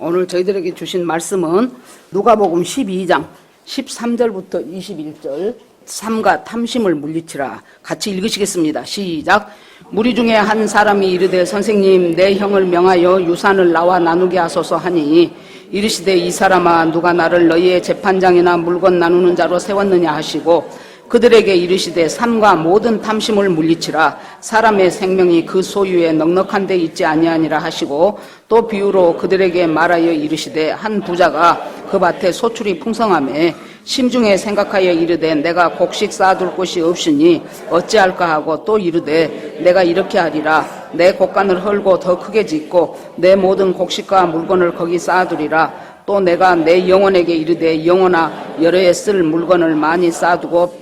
오늘 저희들에게 주신 말씀은 누가복음 12장 13절부터 21절 삼가 탐심을 물리치라. 같이 읽으시겠습니다. 시작. 무리 중에 한 사람이 이르되 선생님 내 형을 명하여 유산을 나와 나누게 하소서 하니 이르시되 이 사람아 누가 나를 너희의 재판장이나 물건 나누는 자로 세웠느냐 하시고 그들에게 이르시되 삶과 모든 탐심을 물리치라. 사람의 생명이 그 소유에 넉넉한 데 있지 아니하니라 하시고 또 비유로 그들에게 말하여 이르시되 한 부자가 그 밭에 소출이 풍성하매 심중에 생각하여 이르되 내가 곡식 쌓아둘 곳이 없으니 어찌할까 하고 또 이르되 내가 이렇게 하리라. 내 곡간을 헐고 더 크게 짓고 내 모든 곡식과 물건을 거기 쌓아두리라. 또 내가 내 영혼에게 이르되 영혼아 여러 해 쓸 물건을 많이 쌓아두고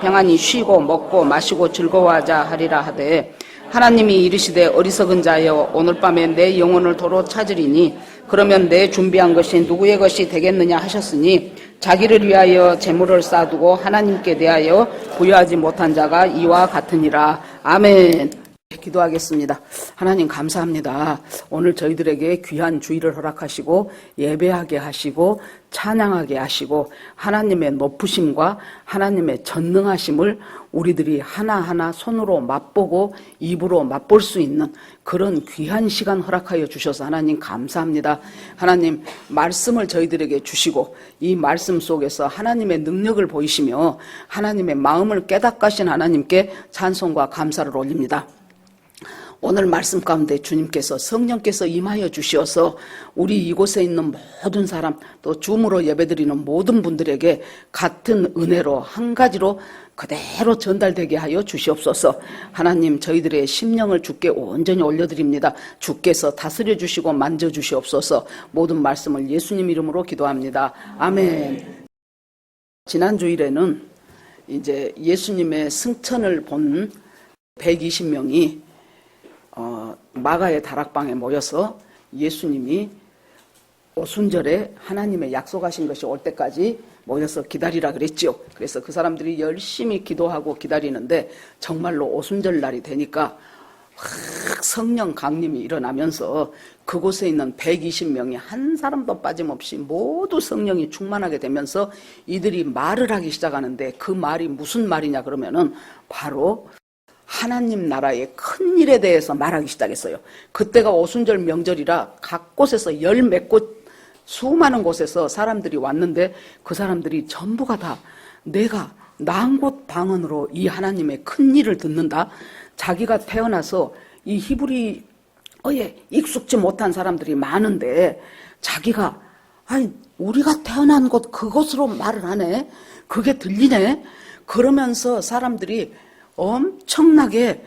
평안히 쉬고 먹고 마시고 즐거워하자 하리라 하되 하나님이 이르시되 어리석은 자여 오늘 밤에 내 영혼을 도로 찾으리니 그러면 내 준비한 것이 누구의 것이 되겠느냐 하셨으니 자기를 위하여 재물을 쌓아두고 하나님께 대하여 부여하지 못한 자가 이와 같으니라. 아멘. 기도하겠습니다. 하나님 감사합니다. 오늘 저희들에게 귀한 주일을 허락하시고 예배하게 하시고 찬양하게 하시고 하나님의 높으심과 하나님의 전능하심을 우리들이 하나하나 손으로 맛보고 입으로 맛볼 수 있는 그런 귀한 시간 허락하여 주셔서 하나님 감사합니다. 하나님 말씀을 저희들에게 주시고 이 말씀 속에서 하나님의 능력을 보이시며 하나님의 마음을 깨닫가신 하나님께 찬송과 감사를 올립니다. 오늘 말씀 가운데 주님께서 성령께서 임하여 주시어서 우리 이곳에 있는 모든 사람 또 줌으로 예배드리는 모든 분들에게 같은 은혜로 한 가지로 그대로 전달되게 하여 주시옵소서. 하나님 저희들의 심령을 주께 온전히 올려드립니다. 주께서 다스려 주시고 만져 주시옵소서. 모든 말씀을 예수님 이름으로 기도합니다. 아멘. 지난 주일에는 이제 예수님의 승천을 본 120명이 마가의 다락방에 모여서 예수님이 오순절에 하나님의 약속하신 것이 올 때까지 모여서 기다리라 그랬죠. 그래서 그 사람들이 열심히 기도하고 기다리는데 정말로 오순절 날이 되니까 확 성령 강림이 일어나면서 그곳에 있는 120명이 한 사람도 빠짐없이 모두 성령이 충만하게 되면서 이들이 말을 하기 시작하는데 그 말이 무슨 말이냐 그러면은 바로 하나님 나라의 큰 일에 대해서 말하기 시작했어요. 그때가 오순절 명절이라 각 곳에서 열 몇 곳 수많은 곳에서 사람들이 왔는데 그 사람들이 전부가 다 내가 난 곳 방언으로 이 하나님의 큰 일을 듣는다. 자기가 태어나서 이 히브리어에 익숙지 못한 사람들이 많은데 자기가 아니 우리가 태어난 곳 그곳으로 말을 하네. 그게 들리네. 그러면서 사람들이 엄청나게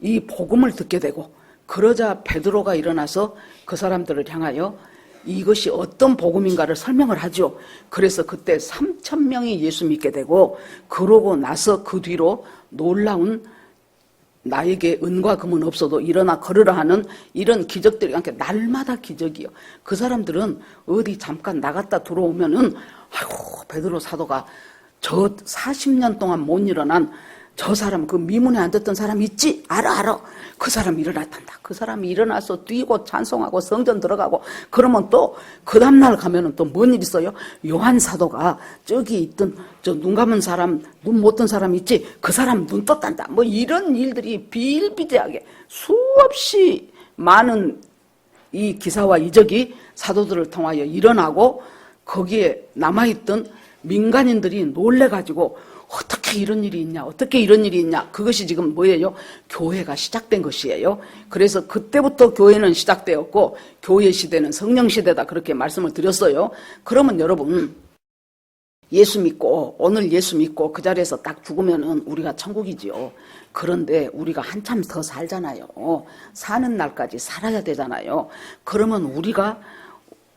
이 복음을 듣게 되고 그러자 베드로가 일어나서 그 사람들을 향하여 이것이 어떤 복음인가를 설명을 하죠. 그래서 그때 3,000명이 예수 믿게 되고 그러고 나서 그 뒤로 놀라운 나에게 은과 금은 없어도 일어나 걸으라 하는 이런 기적들이 날마다 기적이요. 그 사람들은 어디 잠깐 나갔다 들어오면은 아이고 베드로 사도가 저 40년 동안 못 일어난 저 사람 그 미문에 앉았던 사람 있지? 알아. 그 사람 일어났단다. 그 사람이 일어나서 뛰고 찬송하고 성전 들어가고 그러면 또 그 다음날 가면은 또 뭔 일 있어요? 요한 사도가 저기 있던 저 눈 감은 사람 눈 못 뜬 사람 있지? 그 사람 눈 떴단다. 뭐 이런 일들이 비일비재하게 수없이 많은 이 기사와 이적이 사도들을 통하여 일어나고 거기에 남아있던 민간인들이 놀래가지고 어떻게 이런 일이 있냐? 어떻게 이런 일이 있냐? 그것이 지금 뭐예요? 교회가 시작된 것이에요. 그래서 그때부터 교회는 시작되었고 교회 시대는 성령 시대다 그렇게 말씀을 드렸어요. 그러면 여러분 예수 믿고 오늘 예수 믿고 그 자리에서 딱 죽으면은 우리가 천국이지요. 그런데 우리가 한참 더 살잖아요. 사는 날까지 살아야 되잖아요. 그러면 우리가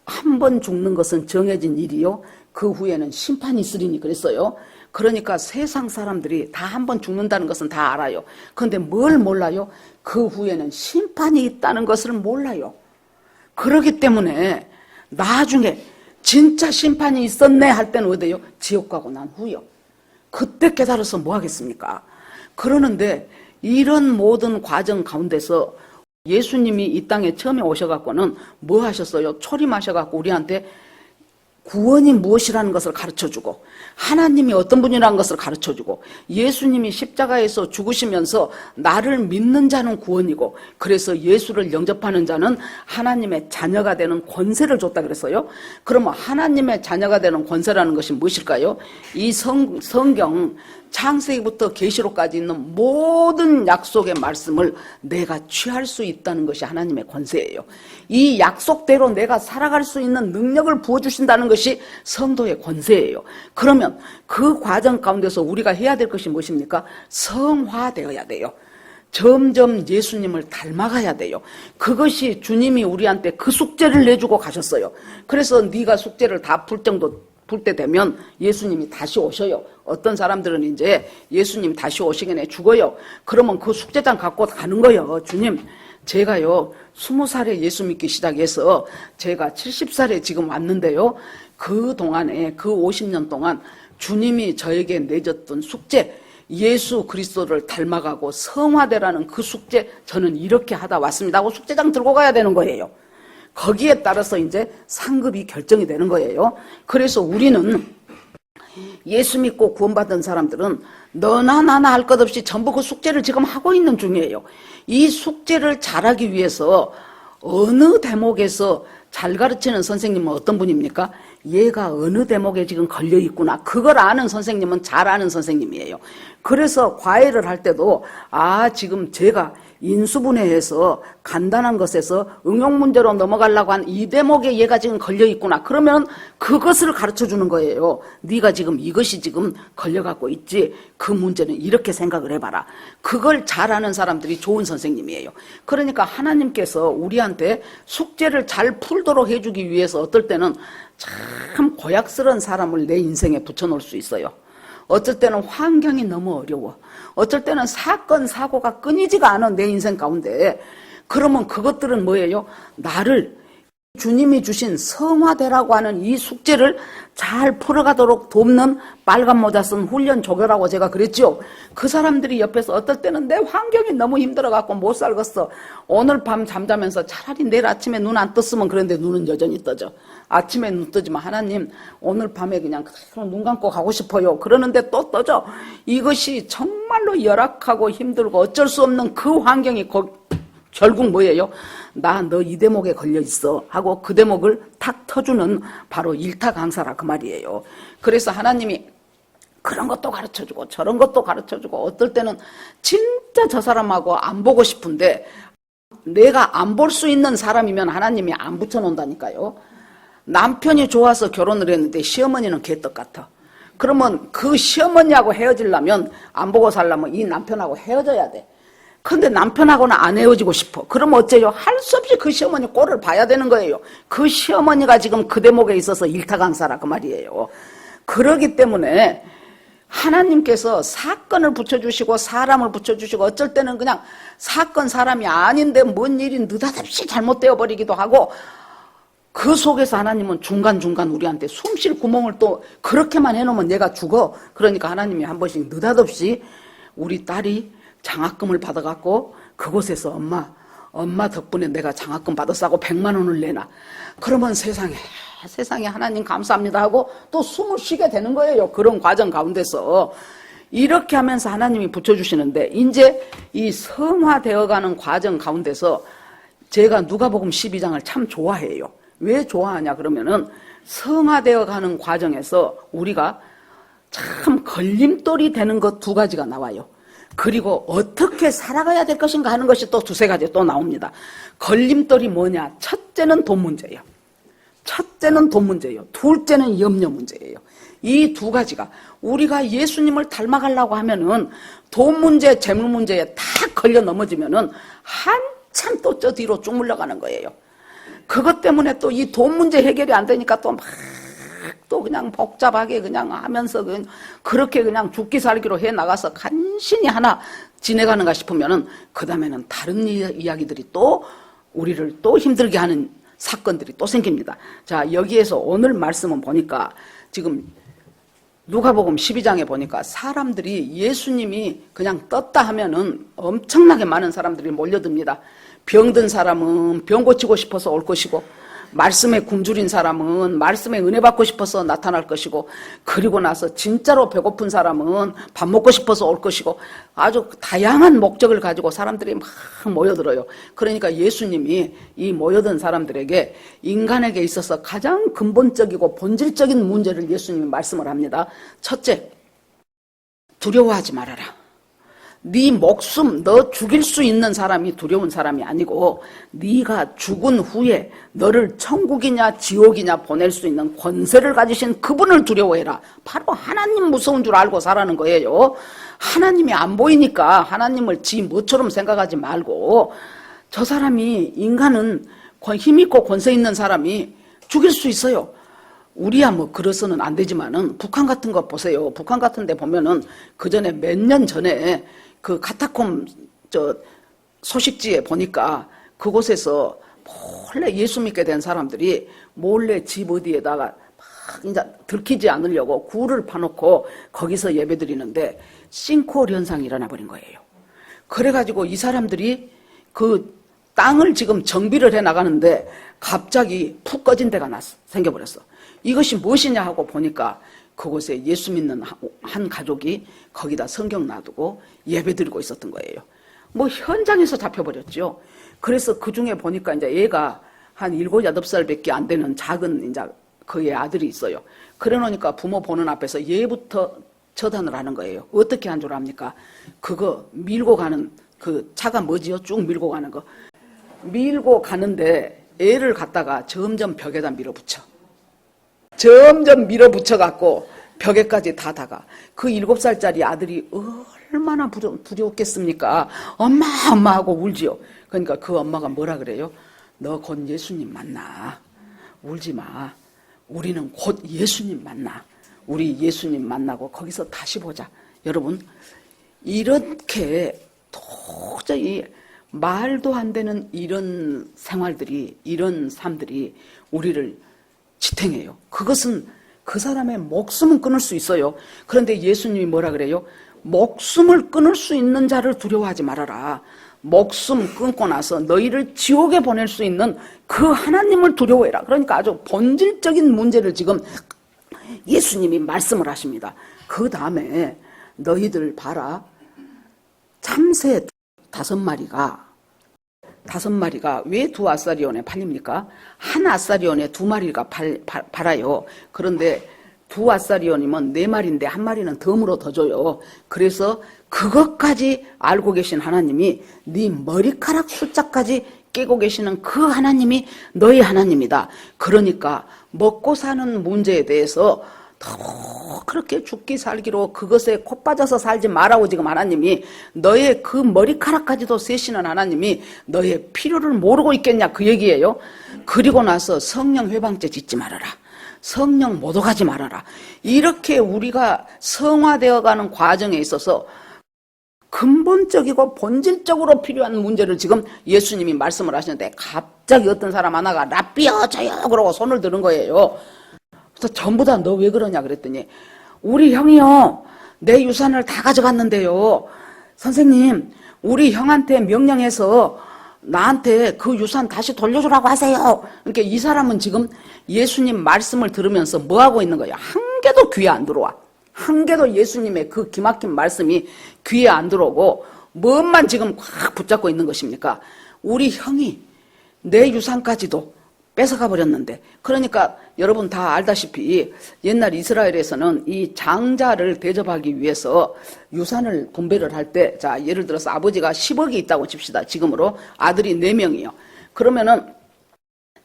한 번 죽는 것은 정해진 일이요. 그 후에는 심판이 있으리니 그랬어요. 그러니까 세상 사람들이 다 한 번 죽는다는 것은 다 알아요. 그런데 뭘 몰라요? 그 후에는 심판이 있다는 것을 몰라요. 그렇기 때문에 나중에 진짜 심판이 있었네 할 때는 어디요? 지옥 가고 난 후요. 그때 깨달아서 뭐 하겠습니까? 그러는데 이런 모든 과정 가운데서 예수님이 이 땅에 처음에 오셔갖고는 뭐 하셨어요? 초림하셔갖고 우리한테 구원이 무엇이라는 것을 가르쳐주고 하나님이 어떤 분이라는 것을 가르쳐주고 예수님이 십자가에서 죽으시면서 나를 믿는 자는 구원이고 그래서 예수를 영접하는 자는 하나님의 자녀가 되는 권세를 줬다 그랬어요. 그러면 하나님의 자녀가 되는 권세라는 것이 무엇일까요? 이 성경 창세기부터 계시록까지 있는 모든 약속의 말씀을 내가 취할 수 있다는 것이 하나님의 권세예요. 이 약속대로 내가 살아갈 수 있는 능력을 부어주신다는 것이 성도의 권세예요. 그러면 그 과정 가운데서 우리가 해야 될 것이 무엇입니까? 성화되어야 돼요. 점점 예수님을 닮아가야 돼요. 그것이 주님이 우리한테 그 숙제를 내주고 가셨어요. 그래서 네가 숙제를 다 풀 때 되면 예수님이 다시 오셔요. 어떤 사람들은 이제 예수님 다시 오시겠네 죽어요. 그러면 그 숙제장 갖고 가는 거예요. 주님, 제가요 20살에 예수 믿기 시작해서 제가 70살에 지금 왔는데요. 그 동안에 그 50년 동안 주님이 저에게 내줬던 숙제, 예수 그리스도를 닮아가고 성화되라는 그 숙제 저는 이렇게 하다 왔습니다 하고 숙제장 들고 가야 되는 거예요. 거기에 따라서 이제 상급이 결정이 되는 거예요. 그래서 우리는 예수 믿고 구원받은 사람들은 너나 나나 할 것 없이 전부 그 숙제를 지금 하고 있는 중이에요. 이 숙제를 잘하기 위해서 어느 대목에서 잘 가르치는 선생님은 어떤 분입니까? 얘가 어느 대목에 지금 걸려 있구나. 그걸 아는 선생님은 잘 아는 선생님이에요. 그래서 과외를 할 때도 지금 제가 인수분해해서 간단한 것에서 응용 문제로 넘어가려고 한 이 대목에 얘가 지금 걸려 있구나. 그러면 그것을 가르쳐 주는 거예요. 네가 지금 이것이 지금 걸려갖고 있지. 그 문제는 이렇게 생각을 해봐라. 그걸 잘 아는 사람들이 좋은 선생님이에요. 그러니까 하나님께서 우리한테 숙제를 잘 풀도록 해주기 위해서 어떨 때는 참 고약스러운 사람을 내 인생에 붙여놓을 수 있어요. 어쩔 때는 환경이 너무 어려워. 어쩔 때는 사건, 사고가 끊이지가 않아 내 인생 가운데. 그러면 그것들은 뭐예요? 나를 주님이 주신 성화되라고 하는 이 숙제를 잘 풀어가도록 돕는 빨간 모자 쓴 훈련 조교라고 제가 그랬죠. 그 사람들이 옆에서 어떨 때는 내 환경이 너무 힘들어갖고 못 살겠어. 오늘 밤 잠자면서 차라리 내일 아침에 눈 안 떴으면 그런데 눈은 여전히 떠져. 아침에 눈 뜨지만 하나님 오늘 밤에 그냥 눈 감고 가고 싶어요. 그러는데 또 떠져. 이것이 정말로 열악하고 힘들고 어쩔 수 없는 그 환경이 결국 뭐예요? 나 너 이 대목에 걸려 있어 하고 그 대목을 탁 터주는 바로 일타 강사라 그 말이에요. 그래서 하나님이 그런 것도 가르쳐주고 저런 것도 가르쳐주고 어떨 때는 진짜 저 사람하고 안 보고 싶은데 내가 안 볼 수 있는 사람이면 하나님이 안 붙여놓는다니까요. 남편이 좋아서 결혼을 했는데 시어머니는 개떡 같아. 그러면 그 시어머니하고 헤어지려면 안 보고 살려면 이 남편하고 헤어져야 돼. 근데 남편하고는 안 헤어지고 싶어. 그럼 어째요? 할 수 없이 그 시어머니 꼴을 봐야 되는 거예요. 그 시어머니가 지금 그 대목에 있어서 일타 강사라 그 말이에요. 그러기 때문에 하나님께서 사건을 붙여주시고 사람을 붙여주시고 어쩔 때는 그냥 사건 사람이 아닌데 뭔 일이 느닷없이 잘못되어 버리기도 하고 그 속에서 하나님은 중간중간 우리한테 숨 쉴 구멍을 또 그렇게만 해놓으면 내가 죽어. 그러니까 하나님이 한 번씩 느닷없이 우리 딸이 장학금을 받아갖고 그곳에서 엄마 덕분에 내가 장학금 받았어 하고 100만 원을 내놔. 그러면 세상에 하나님 감사합니다 하고 또 숨을 쉬게 되는 거예요. 그런 과정 가운데서 이렇게 하면서 하나님이 붙여주시는데 이제 이 성화되어가는 과정 가운데서 제가 누가복음 12장을 참 좋아해요. 왜 좋아하냐 그러면은 성화되어가는 과정에서 우리가 참 걸림돌이 되는 것 두 가지가 나와요. 그리고 어떻게 살아가야 될 것인가 하는 것이 또 두세 가지 또 나옵니다. 걸림돌이 뭐냐? 첫째는 돈 문제예요. 둘째는 염려 문제예요. 이 두 가지가 우리가 예수님을 닮아가려고 하면은 돈 문제, 재물 문제에 다 걸려 넘어지면은 한참 또 저 뒤로 쭉 물러가는 거예요. 그것 때문에 또 이 돈 문제 해결이 안 되니까 또 그냥 복잡하게 그냥 하면서 그렇게 그냥 죽기 살기로 해 나가서 간신히 하나 지내가는가 싶으면은 그 다음에는 다른 이야기들이 또 우리를 또 힘들게 하는 사건들이 또 생깁니다. 자, 여기에서 오늘 말씀은 보니까 지금 누가복음 12장에 보니까 사람들이 예수님이 그냥 떴다 하면은 엄청나게 많은 사람들이 몰려듭니다. 병든 사람은 병 고치고 싶어서 올 것이고, 말씀에 굶주린 사람은 말씀에 은혜 받고 싶어서 나타날 것이고, 그리고 나서 진짜로 배고픈 사람은 밥 먹고 싶어서 올 것이고, 아주 다양한 목적을 가지고 사람들이 막 모여들어요. 그러니까 예수님이 이 모여든 사람들에게, 인간에게 있어서 가장 근본적이고 본질적인 문제를 예수님이 말씀을 합니다. 첫째, 두려워하지 말아라. 네 목숨 너 죽일 수 있는 사람이 두려운 사람이 아니고, 네가 죽은 후에 너를 천국이냐 지옥이냐 보낼 수 있는 권세를 가지신 그분을 두려워해라. 바로 하나님 무서운 줄 알고 살라는 거예요. 하나님이 안 보이니까 하나님을 지 뭐처럼 생각하지 말고, 저 사람이, 인간은 힘있고 권세 있는 사람이 죽일 수 있어요. 우리야 뭐 그래서는 안 되지만은 북한 같은 거 보세요. 북한 같은 데 보면은 그 전에 몇 년 전에 그 카타콤 소식지에 보니까 그곳에서 몰래 예수 믿게 된 사람들이 몰래 집 어디에다가 막 이제 들키지 않으려고 굴을 파놓고 거기서 예배드리는데 싱크홀 현상이 일어나 버린 거예요. 그래가지고 이 사람들이 그 땅을 지금 정비를 해 나가는데 갑자기 푹 꺼진 데가 생겨버렸어. 이것이 무엇이냐 하고 보니까 그곳에 예수 믿는 한 가족이 거기다 성경 놔두고 예배드리고 있었던 거예요. 뭐 현장에서 잡혀버렸죠. 그래서 그 중에 보니까 이제 얘가 한 7, 8살밖에 안 되는 작은 이제 그의 아들이 있어요. 그래 놓으니까 부모 보는 앞에서 얘부터 처단을 하는 거예요. 어떻게 한 줄 압니까? 그거 밀고 가는 그 차가 뭐지요? 쭉 밀고 가는 거. 밀고 가는데 애를 갖다가 점점 벽에다 밀어붙여. 점점 밀어붙여갖고 벽에까지 다 다가. 그 7살짜리 아들이 얼마나 두려웠겠습니까? 엄마 하고 울지요. 그러니까 그 엄마가 뭐라 그래요? 너 곧 예수님 만나. 울지 마. 우리는 곧 예수님 만나. 우리 예수님 만나고 거기서 다시 보자. 여러분, 이렇게 도저히 말도 안 되는 이런 생활들이, 이런 삶들이 우리를 지탱해요. 그것은 그 사람의 목숨은 끊을 수 있어요. 그런데 예수님이 뭐라 그래요? 목숨을 끊을 수 있는 자를 두려워하지 말아라. 목숨 끊고 나서 너희를 지옥에 보낼 수 있는 그 하나님을 두려워해라. 그러니까 아주 본질적인 문제를 지금 예수님이 말씀을 하십니다. 그 다음에 너희들 봐라. 참새 5마리가 왜 2아사리온에 팔립니까? 한 아사리온에 2마리가 팔아요. 그런데 2아사리온이면 4마리인데 1마리는 덤으로 더 줘요. 그래서 그것까지 알고 계신 하나님이 네 머리카락 숫자까지 깨고 계시는 그 하나님이 너희 하나님이다. 그러니까 먹고 사는 문제에 대해서 너무 그렇게 죽기 살기로 그것에 코 빠져서 살지 말라고 지금 하나님이, 너의 그 머리카락까지도 세시는 하나님이 너의 필요를 모르고 있겠냐 그 얘기예요. 그리고 나서 성령 회방죄 짓지 말아라. 성령 모독하지 말아라. 이렇게 우리가 성화되어가는 과정에 있어서 근본적이고 본질적으로 필요한 문제를 지금 예수님이 말씀을 하시는데, 갑자기 어떤 사람 하나가 라삐어 저요 그러고 손을 드는 거예요. 그래서 전부 다 너 왜 그러냐 그랬더니, 우리 형이요 내 유산을 다 가져갔는데요, 선생님 우리 형한테 명령해서 나한테 그 유산 다시 돌려주라고 하세요. 그러니까 이 사람은 지금 예수님 말씀을 들으면서 뭐 하고 있는 거예요? 한 개도 귀에 안 들어와. 한 개도 예수님의 그 기막힌 말씀이 귀에 안 들어오고 뭐만 지금 꽉 붙잡고 있는 것입니까? 우리 형이 내 유산까지도 뺏어가 버렸는데. 그러니까 여러분 다 알다시피 옛날 이스라엘에서는 이 장자를 대접하기 위해서 유산을 분배를 할 때, 자 예를 들어서 아버지가 10억이 있다고 칩시다. 지금으로 아들이 4명이요. 그러면은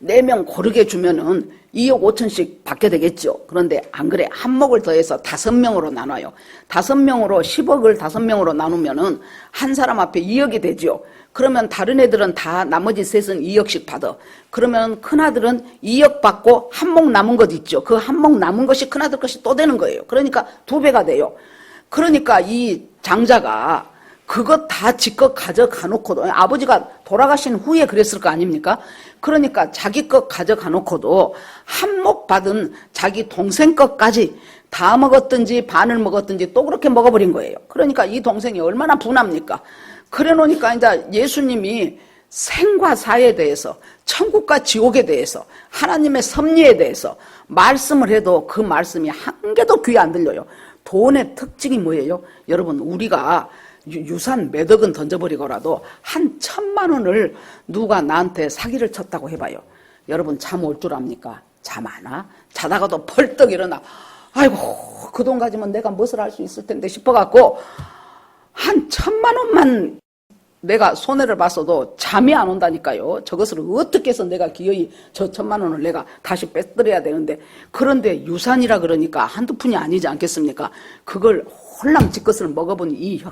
4명 고르게 주면은 2억 5천씩 받게 되겠죠. 그런데 안 그래. 한 몫을 더해서 5명으로 나눠요. 5명으로 10억을 5명으로 나누면은 한 사람 앞에 2억이 되죠. 그러면 다른 애들은 다 나머지 셋은 2억씩 받아. 그러면 큰아들은 2억 받고 한 몫 남은 것 있죠. 그 한 몫 남은 것이 큰아들 것이 또 되는 거예요. 그러니까 2배가 돼요. 그러니까 이 장자가 그것 다 지껏 가져가 놓고도, 아버지가 돌아가신 후에 그랬을 거 아닙니까? 그러니까 자기 것 가져가 놓고도 한 몫 받은 자기 동생 것까지 다 먹었든지 반을 먹었든지 또 그렇게 먹어버린 거예요. 그러니까 이 동생이 얼마나 분합니까? 그래 놓으니까 이제 예수님이 생과 사에 대해서, 천국과 지옥에 대해서, 하나님의 섭리에 대해서 말씀을 해도 그 말씀이 한 개도 귀에 안 들려요. 돈의 특징이 뭐예요? 여러분, 우리가 유산 몇 억은 던져버리고라도 한 1,000만 원을 누가 나한테 사기를 쳤다고 해봐요. 여러분, 잠 올 줄 압니까? 잠 안 와? 자다가도 벌떡 일어나. 아이고, 그 돈 가지면 내가 무엇을 할 수 있을 텐데 싶어갖고 한 1,000만 원만 내가 손해를 봤어도 잠이 안 온다니까요. 저것을 어떻게 해서 내가 기어이 저 1,000만 원을 내가 다시 뺏들어야 되는데, 그런데 유산이라 그러니까 한두 푼이 아니지 않겠습니까? 그걸 홀랑 지 것을 먹어본 이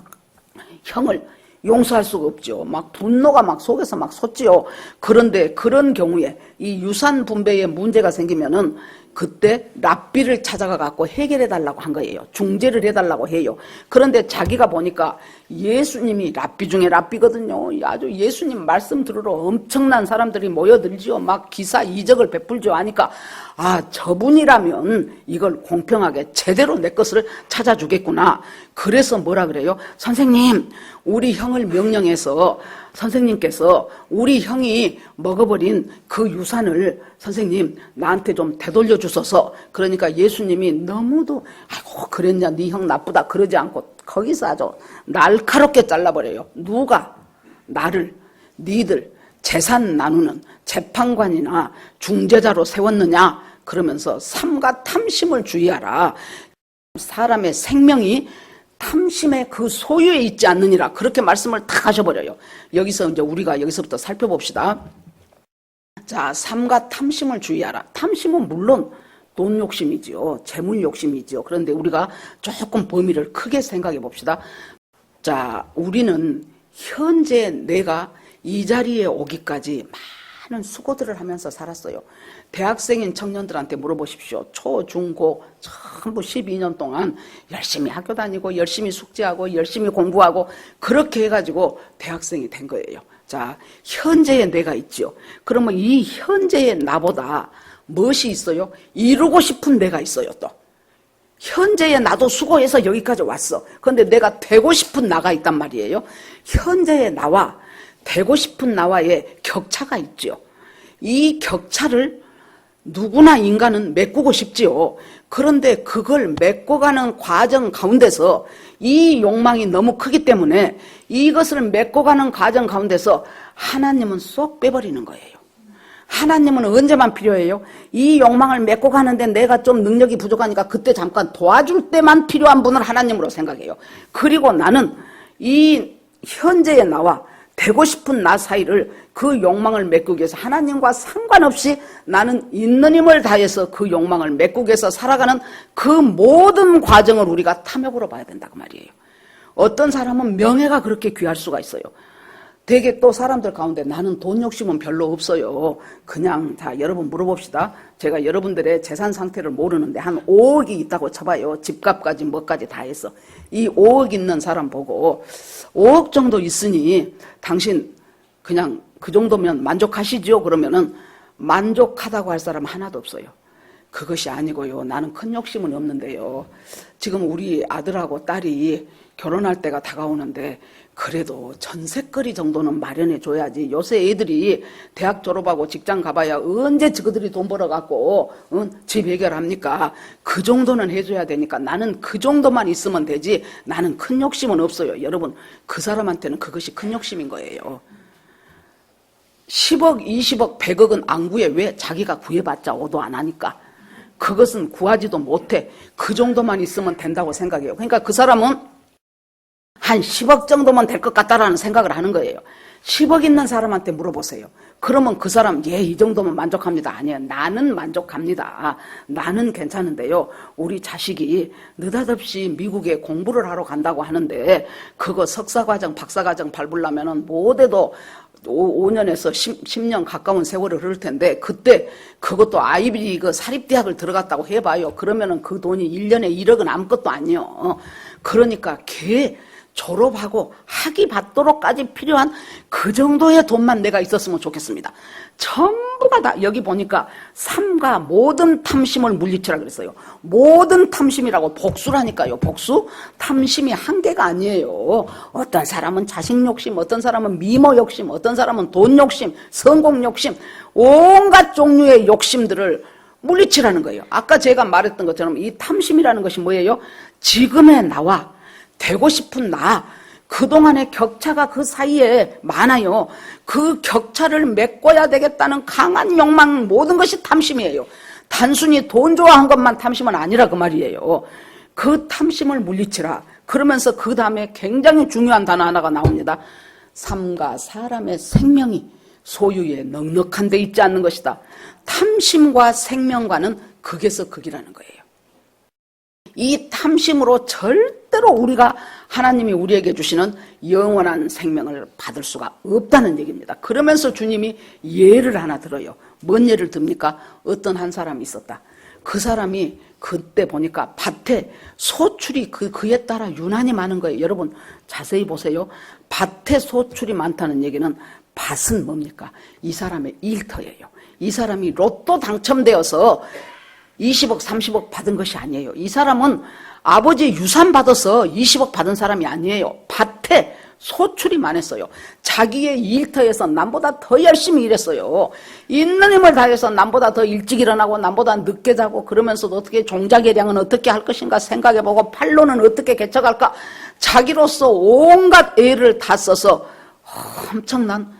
형을 용서할 수가 없죠. 막 분노가 막 속에서 막 솟지요. 그런데 그런 경우에 이 유산 분배에 문제가 생기면은 그때 랍비를 찾아가 갖고 해결해 달라고 한 거예요. 중재를 해 달라고 해요. 그런데 자기가 보니까 예수님이 랍비 중에 랍비거든요. 아주 예수님 말씀 들으러 엄청난 사람들이 모여들지요. 막 기사 이적을 베풀죠. 하니까 저분이라면 이걸 공평하게 제대로 내 것을 찾아주겠구나. 그래서 뭐라 그래요? 선생님, 우리 형을 명령해서 선생님께서 우리 형이 먹어버린 그 유산을 선생님 나한테 좀 되돌려 주소서. 그러니까 예수님이 너무도 아이고 그랬냐, 네 형 나쁘다 그러지 않고 거기서 아주 날카롭게 잘라버려요. 누가 나를 니들 재산 나누는 재판관이나 중재자로 세웠느냐? 그러면서 삼가 탐심을 주의하라. 사람의 생명이 탐심의 그 소유에 있지 않느니라. 그렇게 말씀을 탁 하셔버려요. 여기서 이제 우리가 여기서부터 살펴봅시다. 자, 삼가 탐심을 주의하라. 탐심은 물론 돈 욕심이지요. 재물 욕심이지요. 그런데 우리가 조금 범위를 크게 생각해 봅시다. 자, 우리는 현재 내가 이 자리에 오기까지 많은 수고들을 하면서 살았어요. 대학생인 청년들한테 물어보십시오. 초, 중, 고 전부 12년 동안 열심히 학교 다니고 열심히 숙제하고 열심히 공부하고 그렇게 해가지고 대학생이 된 거예요. 자, 현재의 내가 있죠. 그러면 이 현재의 나보다 무엇이 있어요? 이루고 싶은 내가 있어요. 또 현재의 나도 수고해서 여기까지 왔어. 그런데 내가 되고 싶은 나가 있단 말이에요. 현재의 나와 되고 싶은 나와의 격차가 있죠. 이 격차를 누구나 인간은 메꾸고 싶지요. 그런데 그걸 메꿔가는 과정 가운데서 이 욕망이 너무 크기 때문에 이것을 메꿔가는 과정 가운데서 하나님은 쏙 빼버리는 거예요. 하나님은 언제만 필요해요? 이 욕망을 메꿔가는데 내가 좀 능력이 부족하니까 그때 잠깐 도와줄 때만 필요한 분을 하나님으로 생각해요. 그리고 나는 이 현재의 나와 되고 싶은 나 사이를 그 욕망을 메꾸기 위해서 하나님과 상관없이 나는 있는 힘을 다해서 그 욕망을 메꾸기 위해서 살아가는 그 모든 과정을 우리가 탐욕으로 봐야 된다고 말이에요. 어떤 사람은 명예가 그렇게 귀할 수가 있어요. 되게 또 사람들 가운데 나는 돈 욕심은 별로 없어요. 그냥 자 여러분 물어봅시다. 제가 여러분들의 재산 상태를 모르는데 한 5억이 있다고 쳐봐요. 집값까지 뭐까지 다 해서. 이 5억 있는 사람 보고 5억 정도 있으니 당신 그냥 그 정도면 만족하시죠? 그러면은 만족하다고 할 사람 하나도 없어요. 그것이 아니고요. 나는 큰 욕심은 없는데요. 지금 우리 아들하고 딸이 결혼할 때가 다가오는데 그래도 전셋거리 정도는 마련해 줘야지. 요새 애들이 대학 졸업하고 직장 가봐야 언제 저들이 돈 벌어갖고 집 해결합니까? 그 정도는 해줘야 되니까 나는 그 정도만 있으면 되지 나는 큰 욕심은 없어요. 여러분 그 사람한테는 그것이 큰 욕심인 거예요. 10억, 20억, 100억은 안 구해. 왜? 자기가 구해봤자 오도 안 하니까. 그것은 구하지도 못해. 그 정도만 있으면 된다고 생각해요. 그러니까 그 사람은 한 10억 정도면 될 것 같다라는 생각을 하는 거예요. 10억 있는 사람한테 물어보세요. 그러면 그 사람 이 정도면 만족합니다. 아니에요. 나는 만족합니다. 나는 괜찮은데요. 우리 자식이 느닷없이 미국에 공부를 하러 간다고 하는데 그거 석사과정, 박사과정 밟으려면 못해도 5년에서 10년 가까운 세월을 흐를 텐데 그때 그것도 아이비리그 사립대학을 들어갔다고 해봐요. 그러면은 그 돈이 1년에 1억은 아무것도 아니에요. 그러니까 걔 졸업하고 학위 받도록까지 필요한 그 정도의 돈만 내가 있었으면 좋겠습니다. 전부가 다 여기 보니까 삼가 모든 탐심을 물리치라 그랬어요. 모든 탐심이라고 복수라니까요. 복수? 탐심이 한계가 아니에요. 어떤 사람은 자식 욕심, 어떤 사람은 미모 욕심, 어떤 사람은 돈 욕심, 성공 욕심, 온갖 종류의 욕심들을 물리치라는 거예요. 아까 제가 말했던 것처럼 이 탐심이라는 것이 뭐예요? 지금의 나와 되고 싶은 나, 그동안의 격차가 그 사이에 많아요. 그 격차를 메꿔야 되겠다는 강한 욕망, 모든 것이 탐심이에요. 단순히 돈 좋아한 것만 탐심은 아니라 그 말이에요. 그 탐심을 물리치라. 그러면서 그 다음에 굉장히 중요한 단어 하나가 나옵니다. 삼가 사람의 생명이 소유에 넉넉한 데 있지 않는 것이다. 탐심과 생명과는 극에서 극이라는 거예요. 이 탐심으로 절대로 우리가 하나님이 우리에게 주시는 영원한 생명을 받을 수가 없다는 얘기입니다. 그러면서 주님이 예를 하나 들어요. 뭔 예를 듭니까? 어떤 한 사람이 있었다. 그 사람이 그때 보니까 밭에 소출이 그에 따라 유난히 많은 거예요. 여러분 자세히 보세요. 밭에 소출이 많다는 얘기는 밭은 뭡니까? 이 사람의 일터예요. 이 사람이 로또 당첨되어서 20억, 30억 받은 것이 아니에요. 이 사람은 아버지 유산 받아서 20억 받은 사람이 아니에요. 밭에 소출이 많았어요. 자기의 일터에서 남보다 더 열심히 일했어요. 있는 힘을 다해서 남보다 더 일찍 일어나고 남보다 늦게 자고 그러면서도 어떻게 종자개량은 어떻게 할 것인가 생각해보고 판로는 어떻게 개척할까 자기로서 온갖 애를 다 써서 엄청난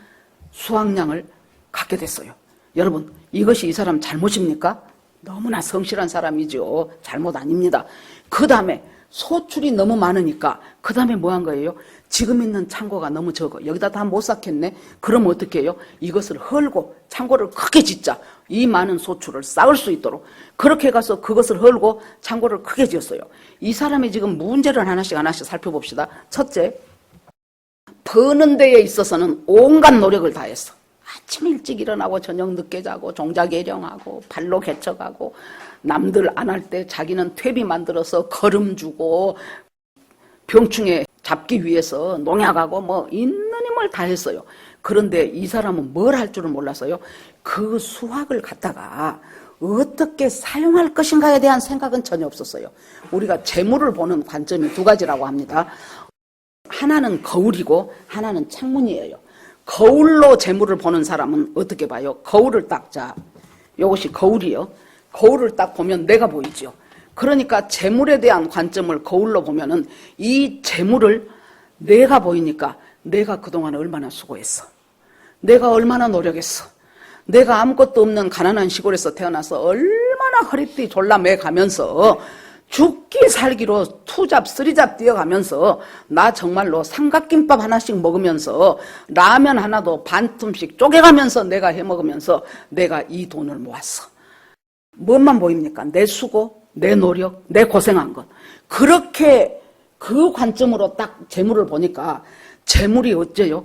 수확량을 갖게 됐어요. 여러분 이것이 이 사람 잘못입니까? 너무나 성실한 사람이죠. 잘못 아닙니다. 그 다음에 소출이 너무 많으니까 그 다음에 뭐 한 거예요? 지금 있는 창고가 너무 적어. 여기다 다 못 쌓겠네? 그럼 어떻게 해요? 이것을 헐고 창고를 크게 짓자. 이 많은 소출을 쌓을 수 있도록. 그렇게 가서 그것을 헐고 창고를 크게 지었어요. 이 사람이 지금 문제를 하나씩 살펴봅시다. 첫째, 버는 데에 있어서는 온갖 노력을 다했어. 아침 일찍 일어나고 저녁 늦게 자고 종자개령하고 발로 개척하고 남들 안 할 때 자기는 퇴비 만들어서 거름 주고 병충해 잡기 위해서 농약하고 뭐 있는 힘을 다했어요. 그런데 이 사람은 뭘 할 줄을 몰랐어요. 그 수확을 갖다가 어떻게 사용할 것인가에 대한 생각은 전혀 없었어요. 우리가 재물을 보는 관점이 두 가지라고 합니다. 하나는 거울이고 하나는 창문이에요. 거울로 재물을 보는 사람은 어떻게 봐요? 거울을 딱, 자, 이것이 거울이요. 거울을 딱 보면 내가 보이죠. 그러니까 재물에 대한 관점을 거울로 보면은 이 재물을 내가 보이니까 내가 그동안 얼마나 수고했어. 내가 얼마나 노력했어. 내가 아무것도 없는 가난한 시골에서 태어나서 얼마나 허리띠 졸라매 가면서 죽기 살기로 투잡 쓰리잡 뛰어가면서 나 정말로 삼각김밥 하나씩 먹으면서 라면 하나도 반tum씩 쪼개가면서 내가 해먹으면서 내가 이 돈을 모았어. 뭐만 보입니까? 내 수고, 내 노력, 내 고생한 것. 그렇게 그 관점으로 딱 재물을 보니까 재물이 어째요?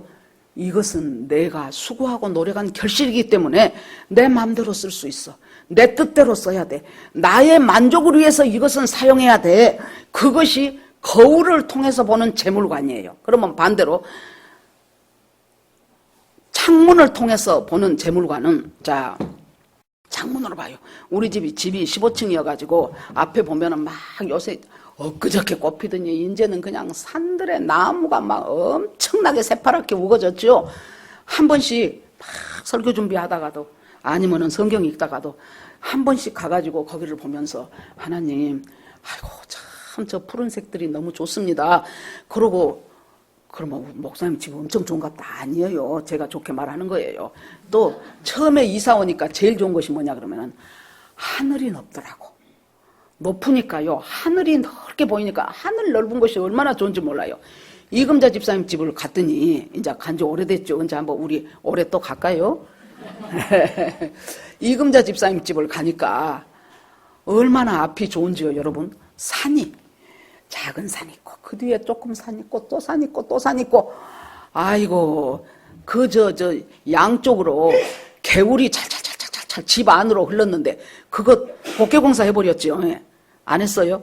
이것은 내가 수고하고 노력한 결실이기 때문에 내 마음대로 쓸 수 있어. 내 뜻대로 써야 돼. 나의 만족을 위해서 이것은 사용해야 돼. 그것이 거울을 통해서 보는 재물관이에요. 그러면 반대로 창문을 통해서 보는 재물관은, 자, 창문으로 봐요. 우리 집이 15층이어가지고 앞에 보면은 막 요새 엊그저께 꽃피더니 이제는 그냥 산들의 나무가 막 엄청나게 새파랗게 우거졌죠. 한 번씩 막 설교 준비하다가도 아니면은 성경 읽다가도 한 번씩 가가지고 거기를 보면서 하나님, 아이고 참 저 푸른색들이 너무 좋습니다. 그러고 그러면 목사님 지금 엄청 좋은 것 같다. 아니에요. 제가 좋게 말하는 거예요. 또 처음에 이사 오니까 제일 좋은 것이 뭐냐 그러면은 하늘이 높더라고. 높으니까요. 하늘이 넓게 보이니까 하늘 넓은 것이 얼마나 좋은지 몰라요. 이금자 집사님 집을 갔더니 이제 간지 오래됐죠. 이제 한번 우리 올해 또 갈까요? 이금자 집사님 집을 가니까 얼마나 앞이 좋은지요, 여러분. 산이 작은 산 있고 그 뒤에 조금 산 있고 또 산 있고 또 산 있고 아이고 그 저 양쪽으로 개울이 찰찰찰찰찰 집 안으로 흘렀는데 그거 복개공사 해버렸죠. 안 했어요?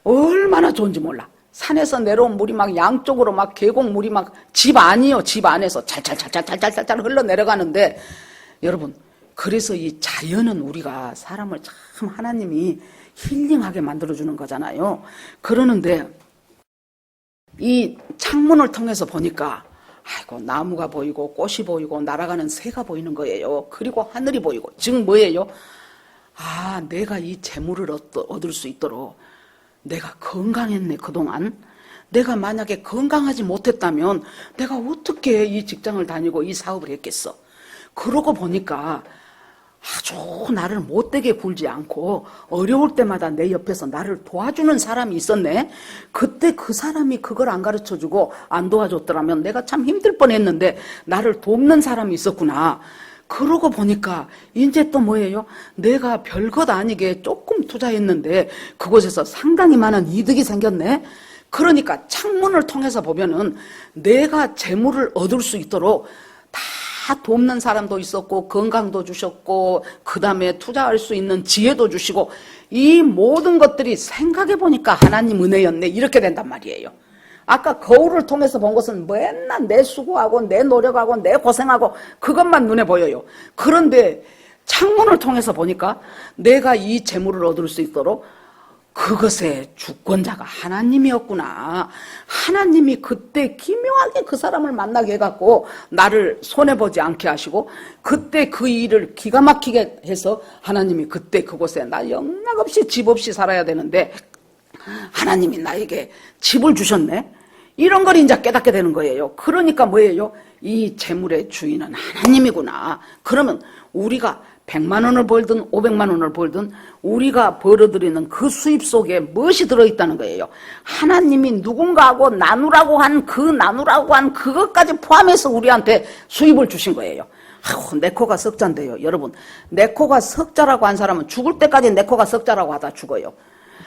얼마나 좋은지 몰라. 산에서 내려온 물이 막 양쪽으로 막 계곡 물이 막 집 안이요. 집 안에서 찰찰찰찰찰찰찰 흘러내려가는데 여러분 그래서 이 자연은 우리가 사람을 참 하나님이 힐링하게 만들어주는 거잖아요. 그러는데 이 창문을 통해서 보니까 아이고 나무가 보이고 꽃이 보이고 날아가는 새가 보이는 거예요. 그리고 하늘이 보이고 즉 뭐예요? 아 내가 이 재물을 얻을 수 있도록 내가 건강했네 그동안. 내가 만약에 건강하지 못했다면 내가 어떻게 이 직장을 다니고 이 사업을 했겠어. 그러고 보니까 아주 나를 못되게 굴지 않고 어려울 때마다 내 옆에서 나를 도와주는 사람이 있었네. 그때 그 사람이 그걸 안 가르쳐주고 안 도와줬더라면 내가 참 힘들 뻔했는데 나를 돕는 사람이 있었구나. 그러고 보니까 이제 또 뭐예요? 내가 별것 아니게 조금 투자했는데 그곳에서 상당히 많은 이득이 생겼네. 그러니까 창문을 통해서 보면은 내가 재물을 얻을 수 있도록 다 돕는 사람도 있었고 건강도 주셨고 그 다음에 투자할 수 있는 지혜도 주시고 이 모든 것들이 생각해 보니까 하나님 은혜였네 이렇게 된단 말이에요. 아까 거울을 통해서 본 것은 맨날 내 수고하고 내 노력하고 내 고생하고 그것만 눈에 보여요. 그런데 창문을 통해서 보니까 내가 이 재물을 얻을 수 있도록 그것의 주권자가 하나님이었구나. 하나님이 그때 기묘하게 그 사람을 만나게 해갖고 나를 손해보지 않게 하시고 그때 그 일을 기가 막히게 해서 하나님이 그때 그곳에 나 영락없이 집 없이 살아야 되는데 하나님이 나에게 집을 주셨네. 이런 걸 이제 깨닫게 되는 거예요. 그러니까 뭐예요? 이 재물의 주인은 하나님이구나. 그러면 우리가 100만 원을 벌든 500만 원을 벌든 우리가 벌어들이는 그 수입 속에 무엇이 들어있다는 거예요. 하나님이 누군가하고 나누라고 한 그것까지 포함해서 우리한테 수입을 주신 거예요. 내 코가 석자인데요. 여러분 내 코가 석자라고 한 사람은 죽을 때까지 내 코가 석자라고 하다 죽어요.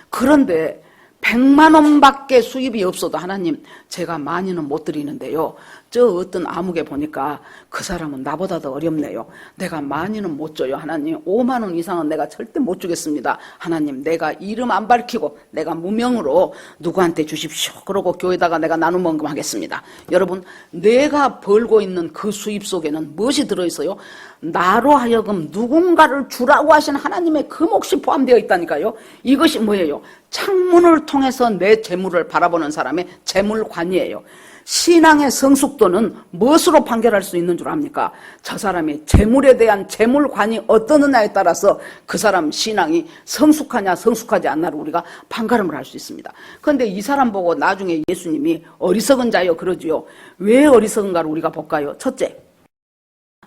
그런데 100만 원밖에 수입이 없어도 하나님 제가 많이는 못 드리는데요. 저 어떤 아무개 보니까 그 사람은 나보다 더 어렵네요. 내가 많이는 못 줘요. 하나님 5만 원 이상은 내가 절대 못 주겠습니다. 하나님 내가 이름 안 밝히고 내가 무명으로 누구한테 주십시오. 그러고 교회다가 내가 나눔 헌금하겠습니다. 여러분 내가 벌고 있는 그 수입 속에는 무엇이 들어있어요? 나로 하여금 누군가를 주라고 하신 하나님의 그 몫이 포함되어 있다니까요. 이것이 뭐예요? 창문을 통해서 내 재물을 바라보는 사람의 재물관이에요. 신앙의 성숙도는 무엇으로 판결할 수 있는 줄 압니까? 저 사람의 재물에 대한 재물관이 어떠느냐에 따라서 그 사람 신앙이 성숙하냐 성숙하지 않나를 우리가 판가름을 할 수 있습니다. 그런데 이 사람 보고 나중에 예수님이 어리석은 자여 그러지요. 왜 어리석은가를 우리가 볼까요? 첫째,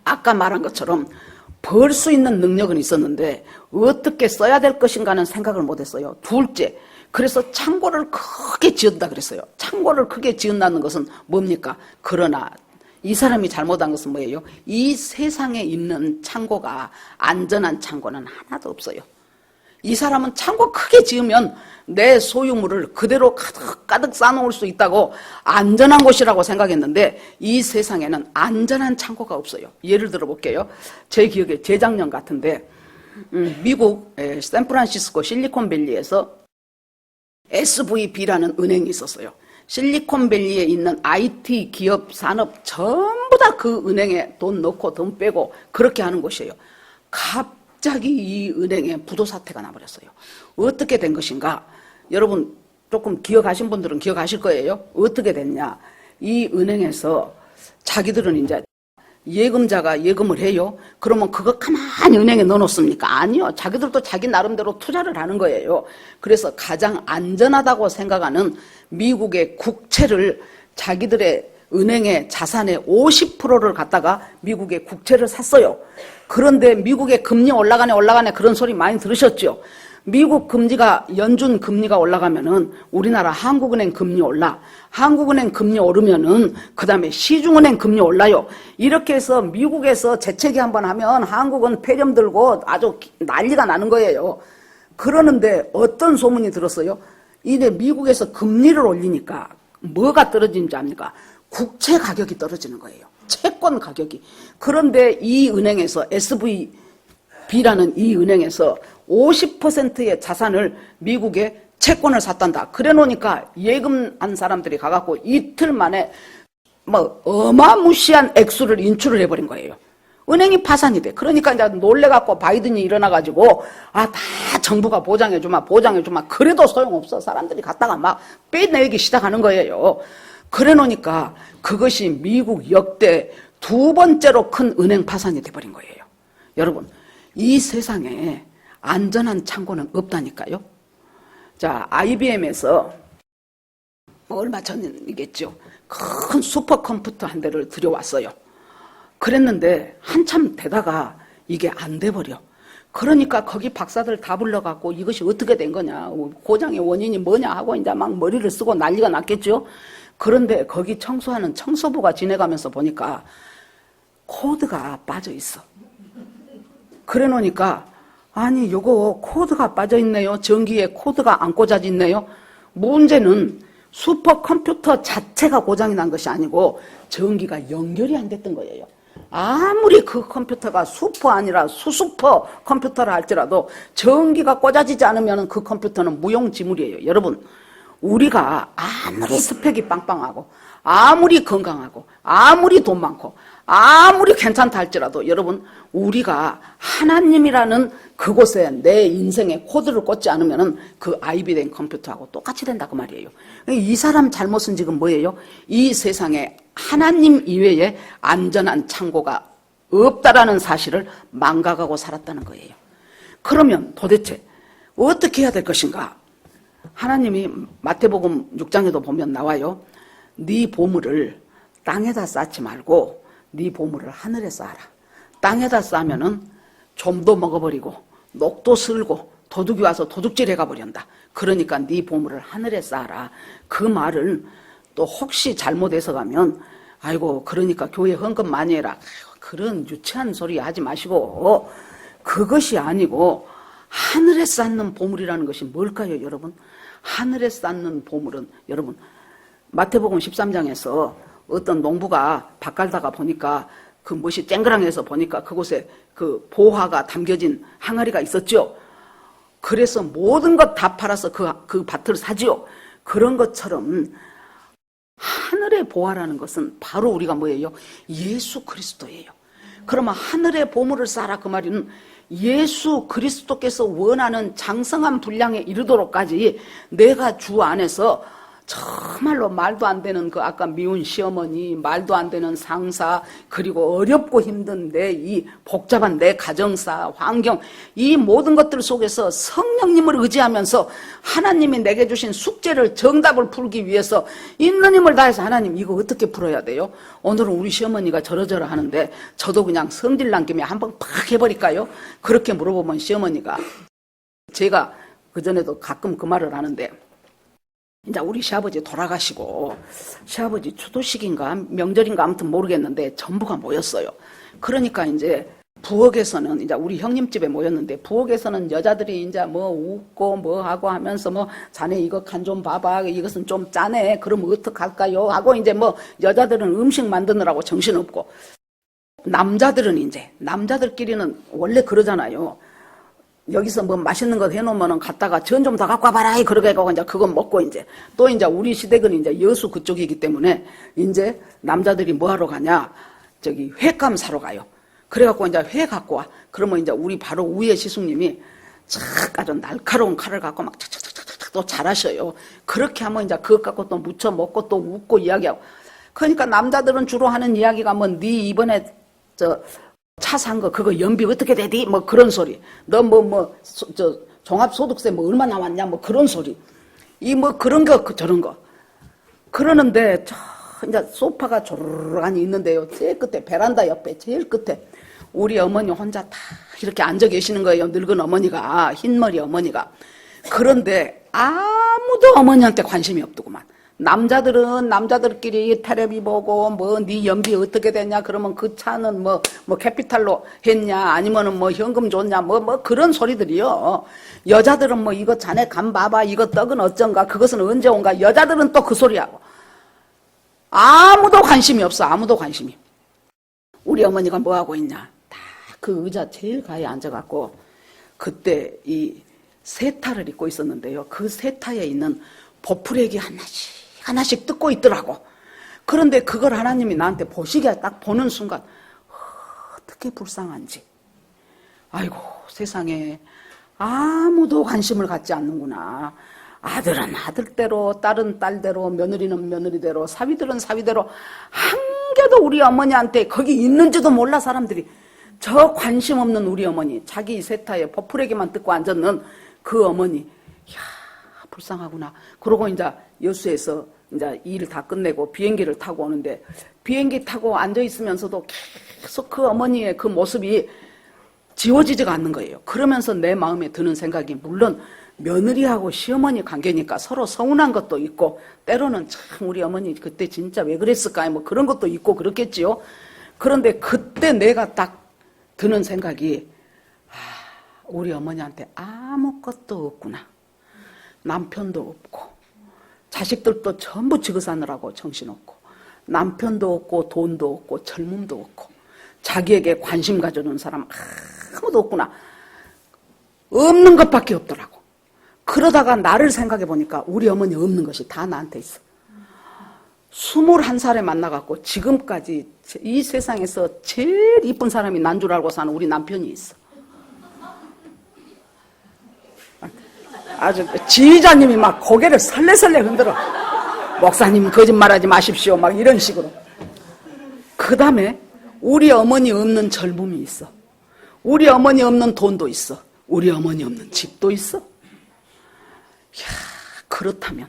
아까 말한 것처럼 벌 수 있는 능력은 있었는데 어떻게 써야 될 것인가는 생각을 못했어요. 둘째, 그래서 창고를 크게 지었다 그랬어요. 창고를 크게 지은다는 것은 뭡니까? 그러나 이 사람이 잘못한 것은 뭐예요? 이 세상에 있는 창고가 안전한 창고는 하나도 없어요. 이 사람은 창고 크게 지으면 내 소유물을 그대로 가득 쌓아놓을 수 있다고 안전한 곳이라고 생각했는데 이 세상에는 안전한 창고가 없어요. 예를 들어 볼게요. 제 기억에 재작년 같은데 미국 샌프란시스코 실리콘밸리에서 SVB라는 은행이 있었어요. 실리콘밸리에 있는 IT 기업 산업 전부 다 그 은행에 돈 넣고 돈 빼고 그렇게 하는 곳이에요. 갑자기 이 은행에 부도 사태가 나버렸어요. 어떻게 된 것인가? 여러분 조금 기억하신 분들은 기억하실 거예요. 어떻게 됐냐? 이 은행에서 자기들은 이제 예금자가 예금을 해요. 그러면 그거 가만히 은행에 넣어놓습니까? 아니요. 자기들도 자기 나름대로 투자를 하는 거예요. 그래서 가장 안전하다고 생각하는 미국의 국채를 자기들의 은행의 자산의 50%를 갖다가 미국의 국채를 샀어요. 그런데 미국의 금리 올라가네 그런 소리 많이 들으셨죠? 미국 금리가 연준 금리가 올라가면은 우리나라 한국은행 금리 올라. 한국은행 금리 오르면은 그다음에 시중은행 금리 올라요. 이렇게 해서 미국에서 재채기 한번 하면 한국은 폐렴 들고 아주 난리가 나는 거예요. 그러는데 어떤 소문이 들었어요? 이제 미국에서 금리를 올리니까 뭐가 떨어지는지 압니까? 국채 가격이 떨어지는 거예요. 채권 가격이. 그런데 이 은행에서 SVB라는 이 은행에서 50%의 자산을 미국에 채권을 샀단다. 그래 놓으니까 예금한 사람들이 가갖고 이틀 만에 뭐 어마무시한 액수를 인출을 해버린 거예요. 은행이 파산이 돼. 그러니까 이제 놀래갖고 바이든이 일어나가지고 다 정부가 보장해주마. 그래도 소용없어. 사람들이 갔다가 막 빼내기 시작하는 거예요. 그래 놓으니까 그것이 미국 역대 두 번째로 큰 은행 파산이 돼버린 거예요. 여러분, 이 세상에 안전한 창고는 없다니까요. 자, IBM에서 얼마 전이겠죠. 큰 슈퍼컴퓨터 한 대를 들여왔어요. 그랬는데 한참 되다가 이게 안 돼버려. 그러니까 거기 박사들 다 불러갖고 이것이 어떻게 된 거냐, 고장의 원인이 뭐냐 하고 이제 막 머리를 쓰고 난리가 났겠죠. 그런데 거기 청소하는 청소부가 지내가면서 보니까 코드가 빠져 있어. 그래 놓으니까 아니 요거 코드가 빠져 있네요. 전기에 코드가 안 꽂아져 있네요. 문제는 슈퍼컴퓨터 자체가 고장이 난 것이 아니고 전기가 연결이 안 됐던 거예요. 아무리 그 컴퓨터가 슈퍼 아니라 수슈퍼 컴퓨터라 할지라도 전기가 꽂아지지 않으면 그 컴퓨터는 무용지물이에요. 여러분, 우리가 아무리 스펙이 빵빵하고 아무리 건강하고 아무리 돈 많고 아무리 괜찮다 할지라도 여러분, 우리가 하나님이라는 그곳에 내 인생에 코드를 꽂지 않으면 그 IBM 컴퓨터하고 똑같이 된다 그 말이에요. 이 사람 잘못은 지금 뭐예요? 이 세상에 하나님 이외에 안전한 창고가 없다라는 사실을 망각하고 살았다는 거예요. 그러면 도대체 어떻게 해야 될 것인가? 하나님이 마태복음 6장에도 보면 나와요. 네 보물을 땅에다 쌓지 말고 네 보물을 하늘에 쌓아라. 땅에다 쌓으면은 좀도 먹어버리고 녹도 슬고 도둑이 와서 도둑질 해가 버린다. 그러니까 네 보물을 하늘에 쌓아라. 그 말을 또 혹시 잘못해서 가면 아이고 그러니까 교회 헌금 많이 해라. 그런 유치한 소리 하지 마시고 그것이 아니고 하늘에 쌓는 보물이라는 것이 뭘까요, 여러분? 하늘에 쌓는 보물은 여러분, 마태복음 13장에서 어떤 농부가 밭 갈다가 보니까 그 못이 쨍그랑해서 보니까 그곳에 그 보화가 담겨진 항아리가 있었죠. 그래서 모든 것 다 팔아서 그 밭을 사지요. 그런 것처럼 하늘의 보화라는 것은 바로 우리가 뭐예요? 예수 그리스도예요. 그러면 하늘의 보물을 쌓아라 그 말은 예수 그리스도께서 원하는 장성한 분량에 이르도록까지 내가 주 안에서 정말로 말도 안 되는 그 아까 미운 시어머니, 말도 안 되는 상사, 그리고 어렵고 힘든 이 복잡한 내 가정사, 환경, 이 모든 것들 속에서 성령님을 의지하면서 하나님이 내게 주신 숙제를 정답을 풀기 위해서 있는 힘을 다해서 하나님 이거 어떻게 풀어야 돼요? 오늘은 우리 시어머니가 저러저러 하는데 저도 그냥 성질 난 김에 한번 팍 해버릴까요? 그렇게 물어보면 시어머니가 제가 그전에도 가끔 그 말을 하는데 이제 우리 시아버지 돌아가시고 시아버지 추도식인가 명절인가 아무튼 모르겠는데 전부가 모였어요. 그러니까 이제 부엌에서는 이제 우리 형님 집에 모였는데 부엌에서는 여자들이 이제 뭐 웃고 뭐 하고 하면서 뭐 자네 이거 간 좀 봐봐 이것은 좀 짜네 그럼 어떡할까요 하고 이제 뭐 여자들은 음식 만드느라고 정신없고 남자들은 이제 남자들끼리는 원래 그러잖아요. 여기서 뭐 맛있는 거 해놓으면은 갔다가 전 좀 더 갖고 와봐라 그러게 하고 이제 그거 먹고 이제 또 이제 우리 시댁은 이제 여수 그쪽이기 때문에 이제 남자들이 뭐 하러 가냐 저기 횟감 사러 가요. 그래갖고 이제 회 갖고 와. 그러면 이제 우리 바로 위에 시숙님이 착 아주 날카로운 칼을 갖고 막 착착착착착 또 잘하셔요. 그렇게 하면 이제 그것 갖고 또 무쳐 먹고 또 웃고 이야기하고. 그러니까 남자들은 주로 하는 이야기가 뭐 네 이번에 차 산 거 그거 연비 어떻게 되디? 뭐 그런 소리. 너 종합소득세 뭐 얼마 나왔냐? 뭐 그런 소리. 이 뭐 그런 거 저런 거. 그러는데 이제 소파가 조르르하니 있는데요. 제일 끝에 베란다 옆에 제일 끝에 우리 어머니 혼자 다 이렇게 앉아 계시는 거예요. 늙은 어머니가 흰머리 어머니가. 그런데 아무도 어머니한테 관심이 없더구만. 남자들은 남자들끼리 텔레비 보고 뭐 네 연비 어떻게 되냐 그러면 그 차는 뭐 캐피탈로 했냐 아니면은 뭐 현금 줬냐 뭐 그런 소리들이요. 여자들은 뭐 이거 자네 간 봐봐 이거 떡은 어쩐가 그것은 언제 온가 여자들은 또 그 소리하고 아무도 관심이 없어. 아무도 관심이. 우리 어머니가 뭐 하고 있냐 다 그 의자 제일 가에 앉아갖고 그때 이 세타를 입고 있었는데요. 그 세타에 있는 보풀액이 하나씩 뜯고 있더라고. 그런데 그걸 하나님이 나한테 보시게 딱 보는 순간 어떻게 불쌍한지. 아이고, 세상에 아무도 관심을 갖지 않는구나. 아들은 아들대로, 딸은 딸대로, 며느리는 며느리대로, 사위들은 사위대로, 한 개도 우리 어머니한테 거기 있는지도 몰라. 사람들이 저 관심 없는 우리 어머니, 자기 세타에 보풀에게만 뜯고 앉았는 그 어머니, 이야, 불쌍하구나. 그러고 이제 여수에서 이제 일을 다 끝내고 비행기를 타고 오는데, 비행기 타고 앉아 있으면서도 계속 그 어머니의 그 모습이 지워지지가 않는 거예요. 그러면서 내 마음에 드는 생각이, 물론 며느리하고 시어머니 관계니까 서로 서운한 것도 있고, 때로는 참 우리 어머니 그때 진짜 왜 그랬을까, 뭐 그런 것도 있고 그렇겠지요. 그런데 그때 내가 딱 드는 생각이, 우리 어머니한테 아무것도 없구나. 남편도 없고, 자식들도 전부 지거 사느라고 정신없고, 남편도 없고, 돈도 없고, 젊음도 없고, 자기에게 관심 가져주는 사람 아무도 없구나. 없는 것밖에 없더라고. 그러다가 나를 생각해 보니까 우리 어머니 없는 것이 다 나한테 있어. 21살에 만나갖고 지금까지 이 세상에서 제일 이쁜 사람이 난 줄 알고 사는 우리 남편이 있어. 아주 지휘자님이 막 고개를 설레설레 흔들어. 목사님 거짓말하지 마십시오. 막 이런 식으로. 그 다음에 우리 어머니 없는 젊음이 있어. 우리 어머니 없는 돈도 있어. 우리 어머니 없는 집도 있어. 이야, 그렇다면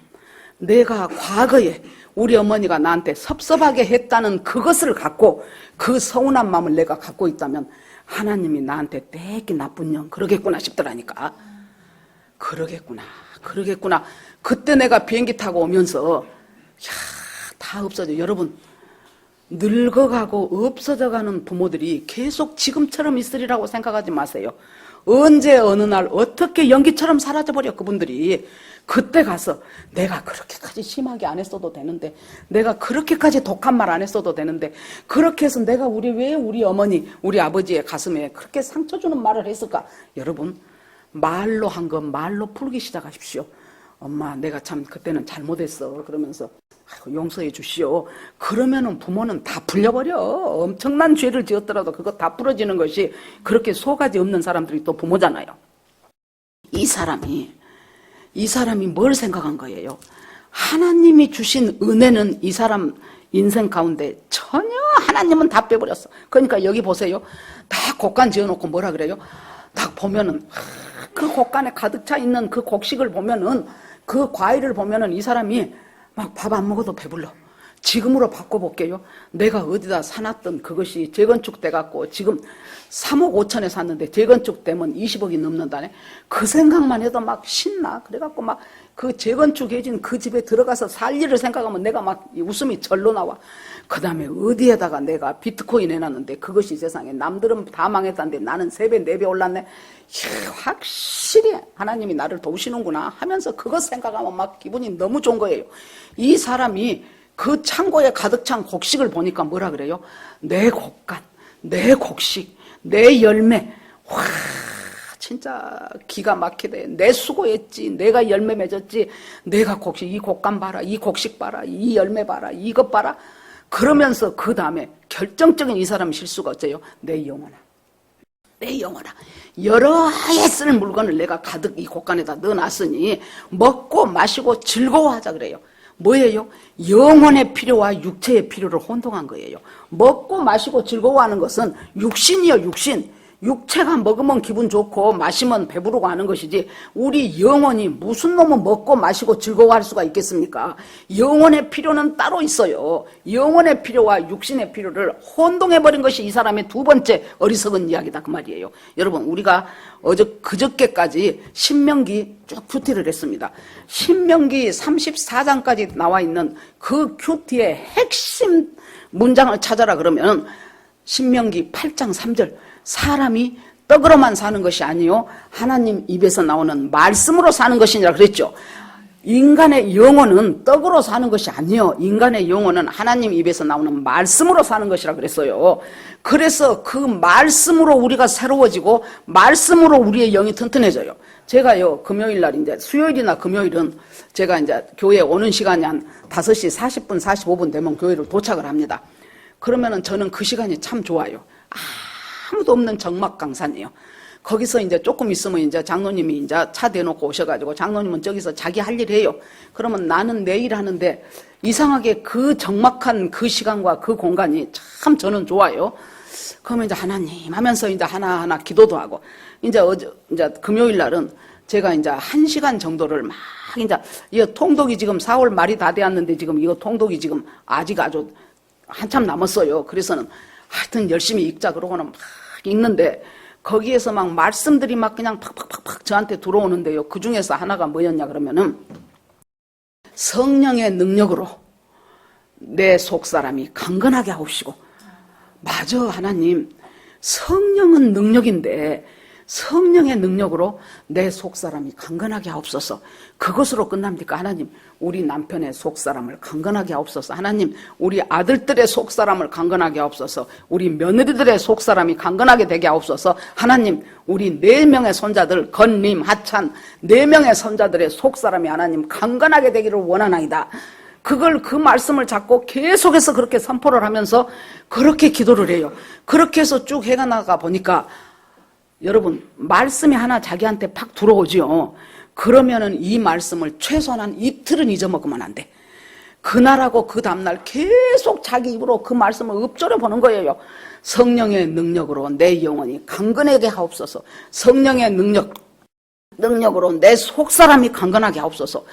내가 과거에 우리 어머니가 나한테 섭섭하게 했다는 그것을 갖고, 그 서운한 마음을 내가 갖고 있다면 하나님이 나한테 되게 나쁜 년 그러겠구나 싶더라니까. 그러겠구나. 그때 내가 비행기 타고 오면서 다 없어져. 여러분, 늙어가고 없어져가는 부모들이 계속 지금처럼 있으리라고 생각하지 마세요. 언제 어느 날 어떻게 연기처럼 사라져버려. 그분들이 그때 가서 내가 그렇게까지 심하게 안 했어도 되는데, 내가 그렇게까지 독한 말 안 했어도 되는데, 그렇게 해서 내가 왜 우리 어머니 우리 아버지의 가슴에 그렇게 상처 주는 말을 했을까. 여러분, 말로 한 건 말로 풀기 시작하십시오. 엄마, 내가 참 그때는 잘못했어. 그러면서 용서해 주시오. 그러면은 부모는 다 풀려버려. 엄청난 죄를 지었더라도 그거 다 풀어지는 것이, 그렇게 속가지 없는 사람들이 또 부모잖아요. 이 사람이 뭘 생각한 거예요? 하나님이 주신 은혜는 이 사람 인생 가운데 전혀 하나님은 다 빼버렸어. 그러니까 여기 보세요. 다 곡간 지어놓고 뭐라 그래요? 딱 보면은 그 곡간에 가득 차 있는 그 곡식을 보면은, 그 과일을 보면은 이 사람이 막 밥 안 먹어도 배불러. 지금으로 바꿔볼게요. 내가 어디다 사놨던 그것이 재건축 돼갖고 지금 3억 5천에 샀는데 재건축 되면 20억이 넘는다네. 그 생각만 해도 막 신나. 그래갖고 막 그 재건축해진 그 집에 들어가서 살 일을 생각하면 내가 막 웃음이 절로 나와. 그 다음에 어디에다가 내가 비트코인 해놨는데 그것이 세상에 남들은 다 망했다는데 나는 3배 4배 올랐네. 이야, 확실히 하나님이 나를 도우시는구나 하면서 그것 생각하면 막 기분이 너무 좋은 거예요. 이 사람이 그 창고에 가득 찬 곡식을 보니까 뭐라 그래요? 내 곡간, 내 곡식, 내 열매. 와, 진짜 기가 막히대. 내 수고했지. 내가 열매 맺었지. 내가 곡식, 이 곡간 봐라. 이 곡식 봐라. 이 열매 봐라. 이것 봐라. 그러면서 그 다음에 결정적인 이 사람 실수가 어째요? 내 영혼아. 여러 해 쓸 물건을 내가 가득 이 곡간에다 넣어놨으니 먹고 마시고 즐거워하자 그래요. 뭐예요? 영혼의 필요와 육체의 필요를 혼동한 거예요. 먹고 마시고 즐거워하는 것은 육신이요, 육신. 육체가 먹으면 기분 좋고 마시면 배부르고 하는 것이지, 우리 영혼이 무슨 놈은 먹고 마시고 즐거워할 수가 있겠습니까? 영혼의 필요는 따로 있어요. 영혼의 필요와 육신의 필요를 혼동해버린 것이 이 사람의 두 번째 어리석은 이야기다, 그 말이에요. 여러분, 우리가 그저께까지 신명기 쭉 큐티를 했습니다. 신명기 34장까지 나와 있는 그 큐티의 핵심 문장을 찾아라 그러면 신명기 8장 3절, 사람이 떡으로만 사는 것이 아니요 하나님 입에서 나오는 말씀으로 사는 것이니라 그랬죠. 인간의 영혼은 떡으로 사는 것이 아니요. 인간의 영혼은 하나님 입에서 나오는 말씀으로 사는 것이라 그랬어요. 그래서 그 말씀으로 우리가 새로워지고 말씀으로 우리의 영이 튼튼해져요. 제가요, 금요일 날 이제 수요일이나 금요일은 제가 이제 교회에 오는 시간이 한 5시 40분, 45분 되면 교회를 도착을 합니다. 그러면은 저는 그 시간이 참 좋아요. 아무도 없는 정막 강산이에요. 거기서 이제 조금 있으면 이제 장로님이 이제 차 대놓고 오셔가지고 장로님은 저기서 자기 할 일 해요. 그러면 나는 내 일 하는데 이상하게 그 적막한 그 시간과 그 공간이 참 저는 좋아요. 그러면 이제 하나님 하면서 이제 하나하나 기도도 하고 이제 금요일 날은 제가 이제 1시간 정도를 막 이제 이 통독이 지금 4월 말이 다 되었는데 지금 이거 통독이 지금 아직 아주 한참 남았어요. 그래서는 하여튼 열심히 읽자 그러고는 막 읽는데 거기에서 막 말씀들이 막 그냥 팍팍팍팍 저한테 들어오는데요. 그 중에서 하나가 뭐였냐 그러면은 성령의 능력으로 내 속사람이 강건하게 하옵시고. 맞아, 하나님. 성령은 능력인데 성령의 능력으로 내 속사람이 강건하게 하옵소서. 그것으로 끝납니까? 하나님, 우리 남편의 속사람을 강건하게 하옵소서. 하나님, 우리 아들들의 속사람을 강건하게 하옵소서. 우리 며느리들의 속사람이 강건하게 되게 하옵소서. 하나님, 우리 4명의 손자들 건림, 하찬 4명의 손자들의 속사람이 하나님 강건하게 되기를 원하나이다. 그걸 그 말씀을 잡고 계속해서 그렇게 선포를 하면서 그렇게 기도를 해요. 그렇게 해서 쭉 해가 나가 보니까 여러분, 말씀이 하나 자기한테 팍 들어오지요. 그러면은 이 말씀을 최소한 한 이틀은 잊어먹으면 안 돼. 그날하고 그 다음날 계속 자기 입으로 그 말씀을 읊조려 보는 거예요. 성령의 능력으로 내 영혼이 강건하게 하옵소서. 성령의 능력으로 내 속사람이 강건하게 하옵소서.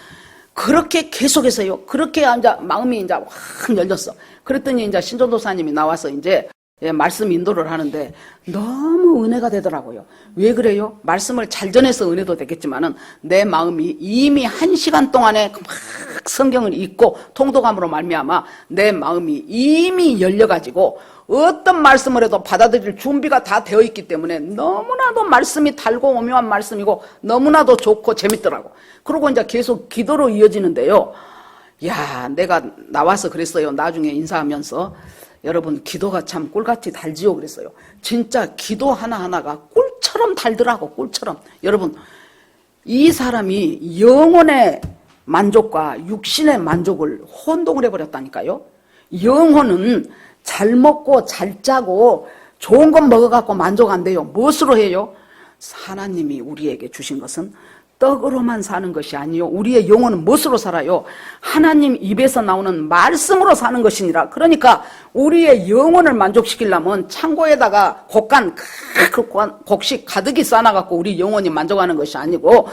그렇게 계속해서요. 그렇게 이제 마음이 이제 확 열렸어. 그랬더니 이제 신전도사님이 나와서 이제 말씀 인도를 하는데 너무 은혜가 되더라고요. 왜 그래요? 말씀을 잘 전해서 은혜도 되겠지만은 내 마음이 이미 1시간 동안에 막 성경을 읽고 통독함으로 말미암아 내 마음이 이미 열려가지고 어떤 말씀을 해도 받아들일 준비가 다 되어 있기 때문에 너무나도 말씀이 달고 오묘한 말씀이고 너무나도 좋고 재밌더라고. 그러고 이제 계속 기도로 이어지는데요. 야, 내가 나와서 그랬어요. 나중에 인사하면서. 여러분, 기도가 참 꿀같이 달지요 그랬어요. 진짜 기도 하나하나가 꿀처럼 달더라고. 꿀처럼. 여러분, 이 사람이 영혼의 만족과 육신의 만족을 혼동을 해버렸다니까요. 영혼은 잘 먹고 잘 짜고 좋은 것 먹어갖고 만족 안 돼요. 무엇으로 해요? 하나님이 우리에게 주신 것은 떡으로만 사는 것이 아니요. 우리의 영혼은 무엇으로 살아요? 하나님 입에서 나오는 말씀으로 사는 것이니라. 그러니까 우리의 영혼을 만족시키려면 창고에다가 곡식 가득히 쌓아갖고 우리 영혼이 만족하는 것이 아니고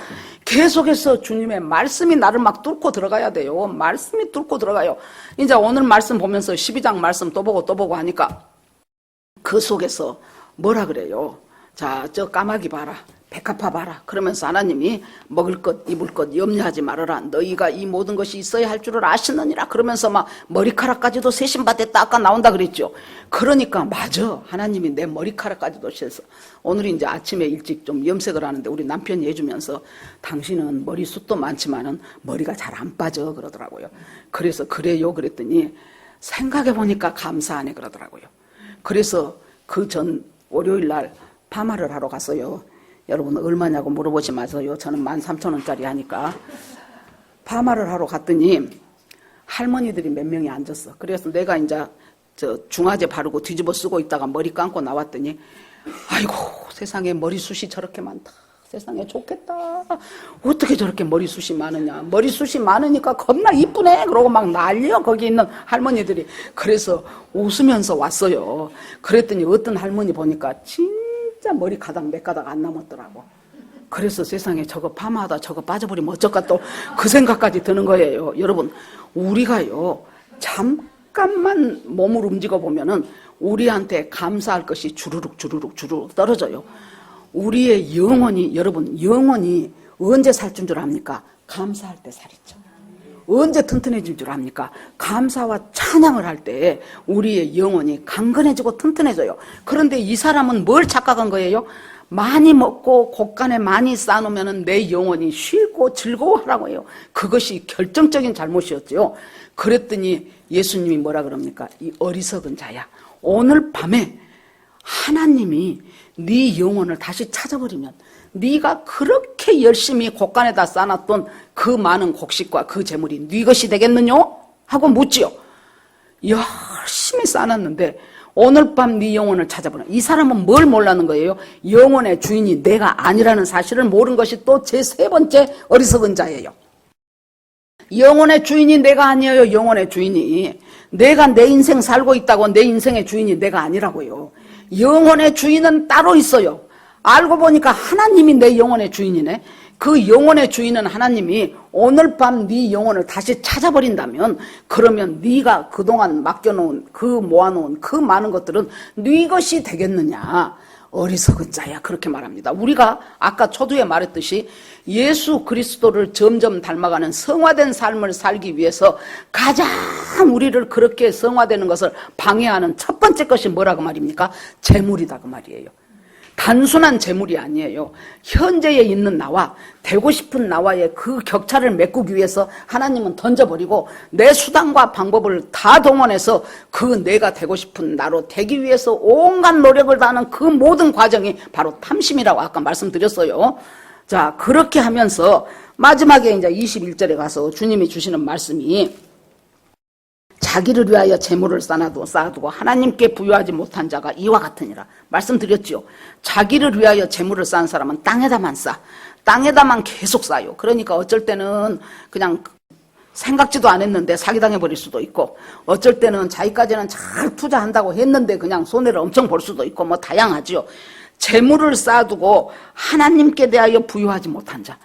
계속해서 주님의 말씀이 나를 막 뚫고 들어가야 돼요. 말씀이 뚫고 들어가요. 이제 오늘 말씀 보면서 12장 말씀 또 보고 하니까 그 속에서 뭐라 그래요? 자, 저 까마귀 봐라. 백합화 봐라. 그러면서 하나님이 먹을 것, 입을 것 염려하지 말아라. 너희가 이 모든 것이 있어야 할 줄을 아시느니라. 그러면서 막 머리카락까지도 세심받았다. 아까 나온다 그랬죠. 그러니까 맞아. 하나님이 내 머리카락까지도 세서. 오늘 이제 아침에 일찍 좀 염색을 하는데 우리 남편이 해주면서 당신은 머리숱도 많지만은 머리가 잘 안 빠져 그러더라고요. 그래서 그래요 그랬더니 생각해보니까 감사하네 그러더라고요. 그래서 그 전 월요일 날 파마를 하러 갔어요. 여러분 얼마냐고 물어보지 마세요. 저는 13,000원짜리 하니까. 파마를 하러 갔더니 할머니들이 몇 명이 앉았어. 그래서 내가 이제 저 중화제 바르고 뒤집어 쓰고 있다가 머리 감고 나왔더니 아이고 세상에 머리숱이 저렇게 많다. 세상에 좋겠다. 어떻게 저렇게 머리숱이 많으냐. 머리숱이 많으니까 겁나 이쁘네. 그러고 막 난리요. 거기 있는 할머니들이. 그래서 웃으면서 왔어요. 그랬더니 어떤 할머니 보니까 진짜 머리 가닥 몇 가닥 안 남았더라고. 그래서 세상에 저거 파마하다 저거 빠져버리면 어쩔까 또 그 생각까지 드는 거예요. 여러분 우리가요 잠깐만 몸을 움직여 보면은 우리한테 감사할 것이 주르륵 떨어져요. 우리의 영혼이 여러분 영혼이 언제 살찐 줄 압니까? 감사할 때 살있죠. 언제 튼튼해질 줄 압니까? 감사와 찬양을 할 때 우리의 영혼이 강건해지고 튼튼해져요. 그런데 이 사람은 뭘 착각한 거예요? 많이 먹고 곳간에 많이 쌓아놓으면 내 영혼이 쉬고 즐거워하라고 해요. 그것이 결정적인 잘못이었죠. 그랬더니 예수님이 뭐라 그럽니까? 이 어리석은 자야, 오늘 밤에 하나님이 네 영혼을 다시 찾아버리면 네가 그렇게 열심히 곳간에다 쌓아놨던 그 많은 곡식과 그 재물이 네 것이 되겠느냐? 하고 묻지요. 열심히 쌓아놨는데 오늘 밤 네 영혼을 찾아보라. 이 사람은 뭘 몰랐는 거예요? 영혼의 주인이 내가 아니라는 사실을 모른 것이 또 제 세 번째 어리석은 자예요. 영혼의 주인이 내가 아니에요. 영혼의 주인이. 내가 내 인생 살고 있다고 내 인생의 주인이 내가 아니라고요. 영혼의 주인은 따로 있어요. 알고 보니까 하나님이 내 영혼의 주인이네. 그 영혼의 주인은 하나님이 오늘 밤 네 영혼을 다시 찾아버린다면 그러면 네가 그동안 맡겨놓은 그 모아놓은 그 많은 것들은 네 것이 되겠느냐. 어리석은 자야, 그렇게 말합니다. 우리가 아까 초두에 말했듯이 예수 그리스도를 점점 닮아가는 성화된 삶을 살기 위해서 가장 우리를 그렇게 성화되는 것을 방해하는 첫 번째 것이 뭐라고 말입니까? 재물이다 그 말이에요. 단순한 재물이 아니에요. 현재에 있는 나와 되고 싶은 나와의 그 격차를 메꾸기 위해서 하나님은 던져버리고 내 수단과 방법을 다 동원해서 그 내가 되고 싶은 나로 되기 위해서 온갖 노력을 다하는 그 모든 과정이 바로 탐심이라고 아까 말씀드렸어요. 자, 그렇게 하면서 마지막에 이제 21절에 가서 주님이 주시는 말씀이 자기를 위하여 재물을 쌓아두고 하나님께 부여하지 못한 자가 이와 같으니라 말씀드렸지요. 자기를 위하여 재물을 쌓은 사람은 땅에다만 쌓아. 땅에다만 계속 쌓아요. 그러니까 어쩔 때는 그냥 생각지도 안 했는데 사기당해버릴 수도 있고, 어쩔 때는 자기까지는 잘 투자한다고 했는데 그냥 손해를 엄청 볼 수도 있고, 뭐 다양하지요. 재물을 쌓아두고 하나님께 대하여 부여하지 못한 자,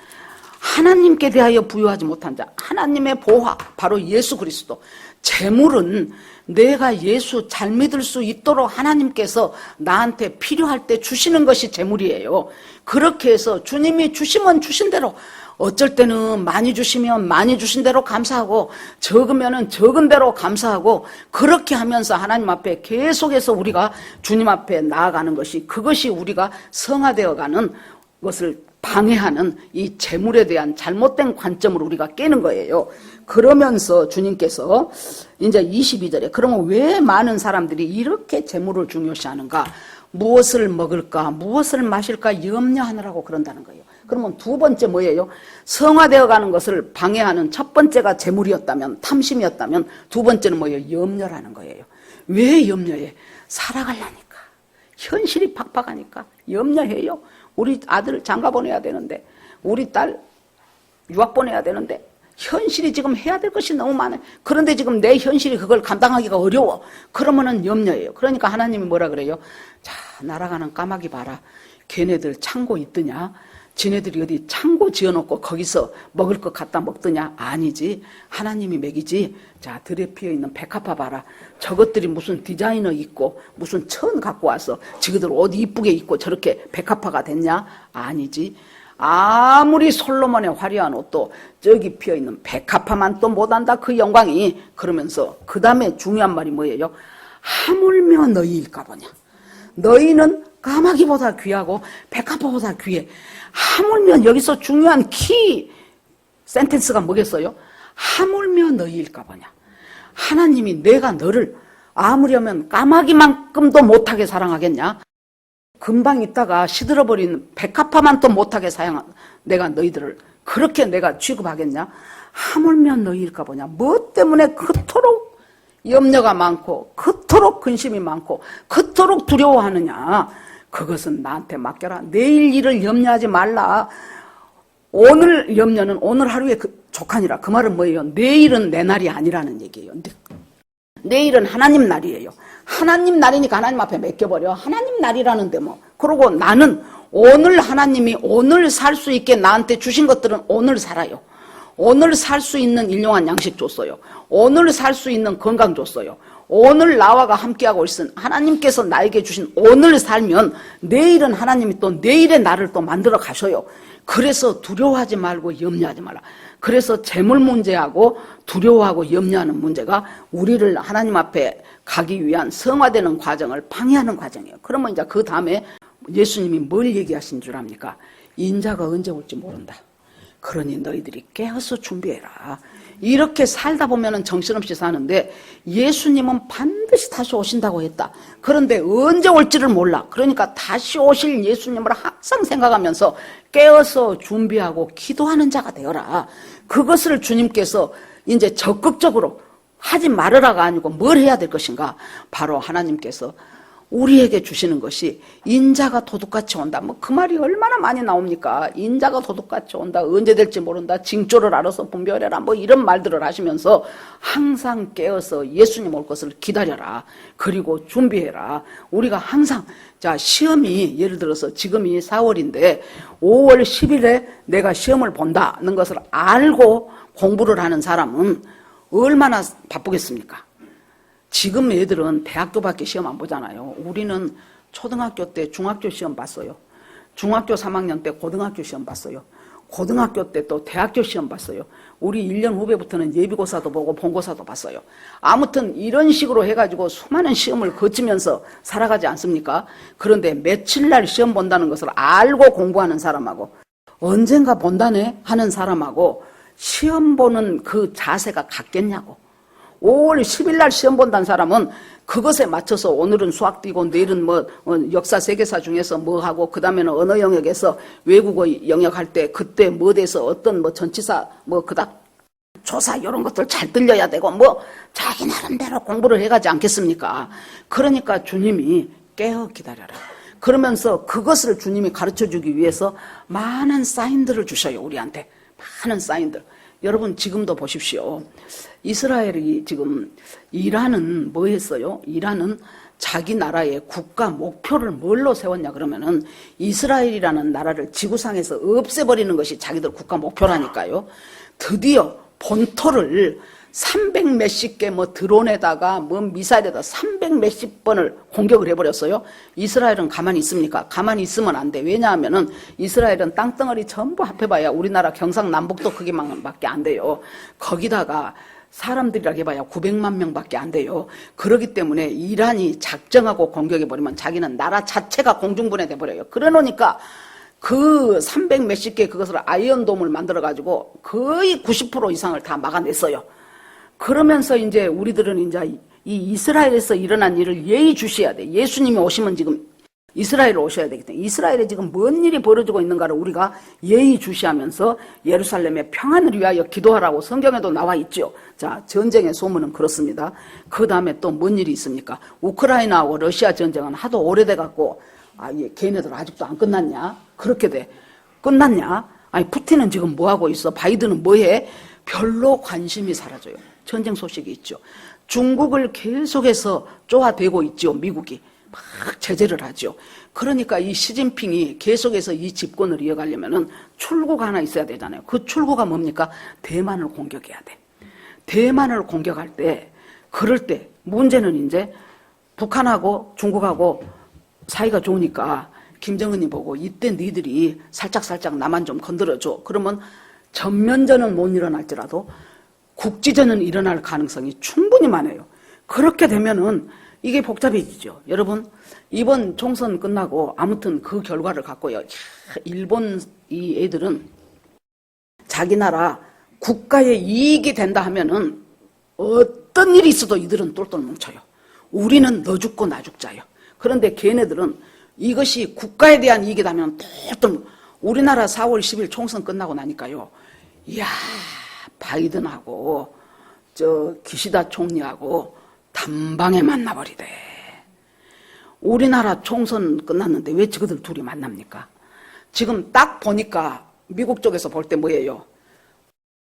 하나님께 대하여 부여하지 못한 자, 하나님의 보화, 바로 예수 그리스도. 재물은 내가 예수 잘 믿을 수 있도록 하나님께서 나한테 필요할 때 주시는 것이 재물이에요. 그렇게 해서 주님이 주시면 주신 대로, 어쩔 때는 많이 주시면 많이 주신 대로 감사하고 적으면은 적은 대로 감사하고, 그렇게 하면서 하나님 앞에 계속해서 우리가 주님 앞에 나아가는 것이, 그것이 우리가 성화되어가는 것을 방해하는 이 재물에 대한 잘못된 관점을 우리가 깨는 거예요. 그러면서 주님께서 이제 22절에 그러면 왜 많은 사람들이 이렇게 재물을 중요시하는가? 무엇을 먹을까? 무엇을 마실까? 염려하느라고 그런다는 거예요. 그러면 두 번째 뭐예요? 성화되어 가는 것을 방해하는 첫 번째가 재물이었다면, 탐심이었다면, 두 번째는 뭐예요? 염려라는 거예요. 왜 염려해? 살아가려니까. 현실이 팍팍하니까 염려해요. 우리 아들 장가 보내야 되는데, 우리 딸 유학 보내야 되는데, 현실이 지금 해야 될 것이 너무 많아요. 그런데 지금 내 현실이 그걸 감당하기가 어려워. 그러면은 염려해요. 그러니까 하나님이 뭐라 그래요? 자, 날아가는 까마귀 봐라. 걔네들 창고 있더냐? 지네들이 어디 창고 지어놓고 거기서 먹을 것 갖다 먹더냐? 아니지. 하나님이 먹이지. 자, 들에 피어있는 백합화 봐라. 저것들이 무슨 디자이너 있고 무슨 천 갖고 와서 지그들 옷 이쁘게 입고 저렇게 백합화가 됐냐? 아니지. 아무리 솔로몬의 화려한 옷도 저기 피어있는 백합화만 또 못한다 그 영광이. 그러면서 그 다음에 중요한 말이 뭐예요? 하물며 너희일까 보냐. 너희는 까마귀보다 귀하고 백합화보다 귀해. 하물며, 여기서 중요한 키 센텐스가 뭐겠어요? 하물며 너희일까 보냐. 하나님이 내가 너를 아무려면 까마귀만큼도 못하게 사랑하겠냐? 금방 있다가 시들어버린 백합화만 또 못하게 내가 너희들을 그렇게 내가 취급하겠냐? 하물며 너희일까 보냐. 뭐 때문에 그토록 염려가 많고 그토록 근심이 많고 그토록 두려워하느냐. 그것은 나한테 맡겨라. 내일 일을 염려하지 말라. 오늘 염려는 오늘 하루에 족하니라. 그 말은 뭐예요? 내일은 내 날이 아니라는 얘기예요. 내일은 하나님 날이에요. 하나님 날이니까 하나님 앞에 맡겨버려. 하나님 날이라는데 뭐. 그러고 나는 오늘 하나님이 오늘 살 수 있게 나한테 주신 것들은 오늘 살아요. 오늘 살 수 있는 일용한 양식 줬어요. 오늘 살 수 있는 건강 줬어요. 오늘 나와가 함께하고 있은 하나님께서 나에게 주신 오늘 살면 내일은 하나님이 또 내일의 나를 또 만들어 가셔요. 그래서 두려워하지 말고 염려하지 마라. 그래서 재물 문제하고 두려워하고 염려하는 문제가 우리를 하나님 앞에 가기 위한 성화되는 과정을 방해하는 과정이에요. 그러면 이제 그 다음에 예수님이 뭘 얘기하신 줄 압니까? 인자가 언제 올지 모른다. 그러니 너희들이 깨어서 준비해라. 이렇게 살다 보면 정신없이 사는데 예수님은 반드시 다시 오신다고 했다. 그런데 언제 올지를 몰라. 그러니까 다시 오실 예수님을 항상 생각하면서 깨어서 준비하고 기도하는 자가 되어라. 그것을 주님께서 이제 적극적으로 하지 말으라가 아니고 뭘 해야 될 것인가? 바로 하나님께서 우리에게 주시는 것이 인자가 도둑같이 온다. 뭐 그 말이 얼마나 많이 나옵니까? 인자가 도둑같이 온다. 언제 될지 모른다. 징조를 알아서 분별해라. 뭐 이런 말들을 하시면서 항상 깨어서 예수님 올 것을 기다려라. 그리고 준비해라. 우리가 항상 자 시험이 예를 들어서 지금이 4월인데 5월 10일에 내가 시험을 본다는 것을 알고 공부를 하는 사람은 얼마나 바쁘겠습니까? 지금 애들은 대학교밖에 시험 안 보잖아요. 우리는 초등학교 때 중학교 시험 봤어요. 중학교 3학년 때 고등학교 시험 봤어요. 고등학교 때 또 대학교 시험 봤어요. 우리 1년 후배부터는 예비고사도 보고 본고사도 봤어요. 아무튼 이런 식으로 해가지고 수많은 시험을 거치면서 살아가지 않습니까? 그런데 며칠 날 시험 본다는 것을 알고 공부하는 사람하고 언젠가 본다네 하는 사람하고 시험 보는 그 자세가 같겠냐고. 5월 10일 날 시험 본다는 사람은 그것에 맞춰서 오늘은 수학 띄고 내일은 뭐 역사 세계사 중에서 뭐 하고 그 다음에는 언어 영역에서 외국어 영역 할 때 그때 뭐 돼서 어떤 뭐 전치사 뭐 그닥 조사 이런 것들 잘 들려야 되고 뭐 자기 나름대로 공부를 해가지 않겠습니까? 그러니까 주님이 깨어 기다려라. 그러면서 그것을 주님이 가르쳐주기 위해서 많은 사인들을 주셔요. 우리한테 많은 사인들. 여러분 지금도 보십시오. 이스라엘이 지금 이란은 뭐 했어요? 이란은 자기 나라의 국가 목표를 뭘로 세웠냐 그러면은 이스라엘이라는 나라를 지구상에서 없애버리는 것이 자기들 국가 목표라니까요. 드디어 본토를 300 몇십 개 뭐 드론에다가 뭐 미사일에다 300 몇십 번을 공격을 해버렸어요. 이스라엘은 가만히 있습니까? 가만히 있으면 안 돼. 왜냐하면은 이스라엘은 땅덩어리 전부 합해봐야 우리나라 경상남북도 크기만밖에 안 돼요. 거기다가 사람들이라고 해봐야 900만 명밖에 안 돼요. 그렇기 때문에 이란이 작정하고 공격해버리면 자기는 나라 자체가 공중분해돼 버려요. 그래 놓으니까 그 300 몇십 개 그것을 아이언돔을 만들어가지고 거의 90% 이상을 다 막아냈어요. 그러면서 이제 우리들은 이제 이 이스라엘에서 일어난 일을 예의주시해야 돼. 예수님이 오시면 지금 이스라엘에 오셔야 되기 때문에 이스라엘에 지금 뭔 일이 벌어지고 있는가를 우리가 예의주시하면서 예루살렘의 평안을 위하여 기도하라고 성경에도 나와 있죠. 자, 전쟁의 소문은 그렇습니다. 그 다음에 또 뭔 일이 있습니까? 우크라이나하고 러시아 전쟁은 하도 오래돼 갖고 걔네들 아직도 안 끝났냐? 그렇게 돼. 끝났냐? 아니 푸틴은 지금 뭐 하고 있어? 바이든은 뭐 해? 별로 관심이 사라져요. 전쟁 소식이 있죠. 중국을 계속해서 쪼아대고 있죠. 미국이 막 제재를 하죠. 그러니까 이 시진핑이 계속해서 이 집권을 이어가려면은 출구가 하나 있어야 되잖아요. 그 출구가 뭡니까? 대만을 공격해야 돼. 대만을 공격할 때 그럴 때 문제는 이제 북한하고 중국하고 사이가 좋으니까 김정은이 보고 이때 니들이 살짝살짝 나만 좀 건드려줘. 그러면 전면전은 못 일어날지라도 국지전은 일어날 가능성이 충분히 많아요. 그렇게 되면은 이게 복잡해지죠. 여러분 이번 총선 끝나고 아무튼 그 결과를 갖고요. 일본 이 애들은 자기 나라 국가의 이익이 된다 하면은 어떤 일이 있어도 이들은 똘똘 뭉쳐요. 우리는 너 죽고 나 죽자요. 그런데 걔네들은 이것이 국가에 대한 이익이다 하면 똘똘 우리나라 4월 10일 총선 끝나고 나니까요. 이야 바이든하고 저 기시다 총리하고 단방에 만나버리대. 우리나라 총선 끝났는데 왜 저들 둘이 만납니까? 지금 딱 보니까 미국 쪽에서 볼 때 뭐예요?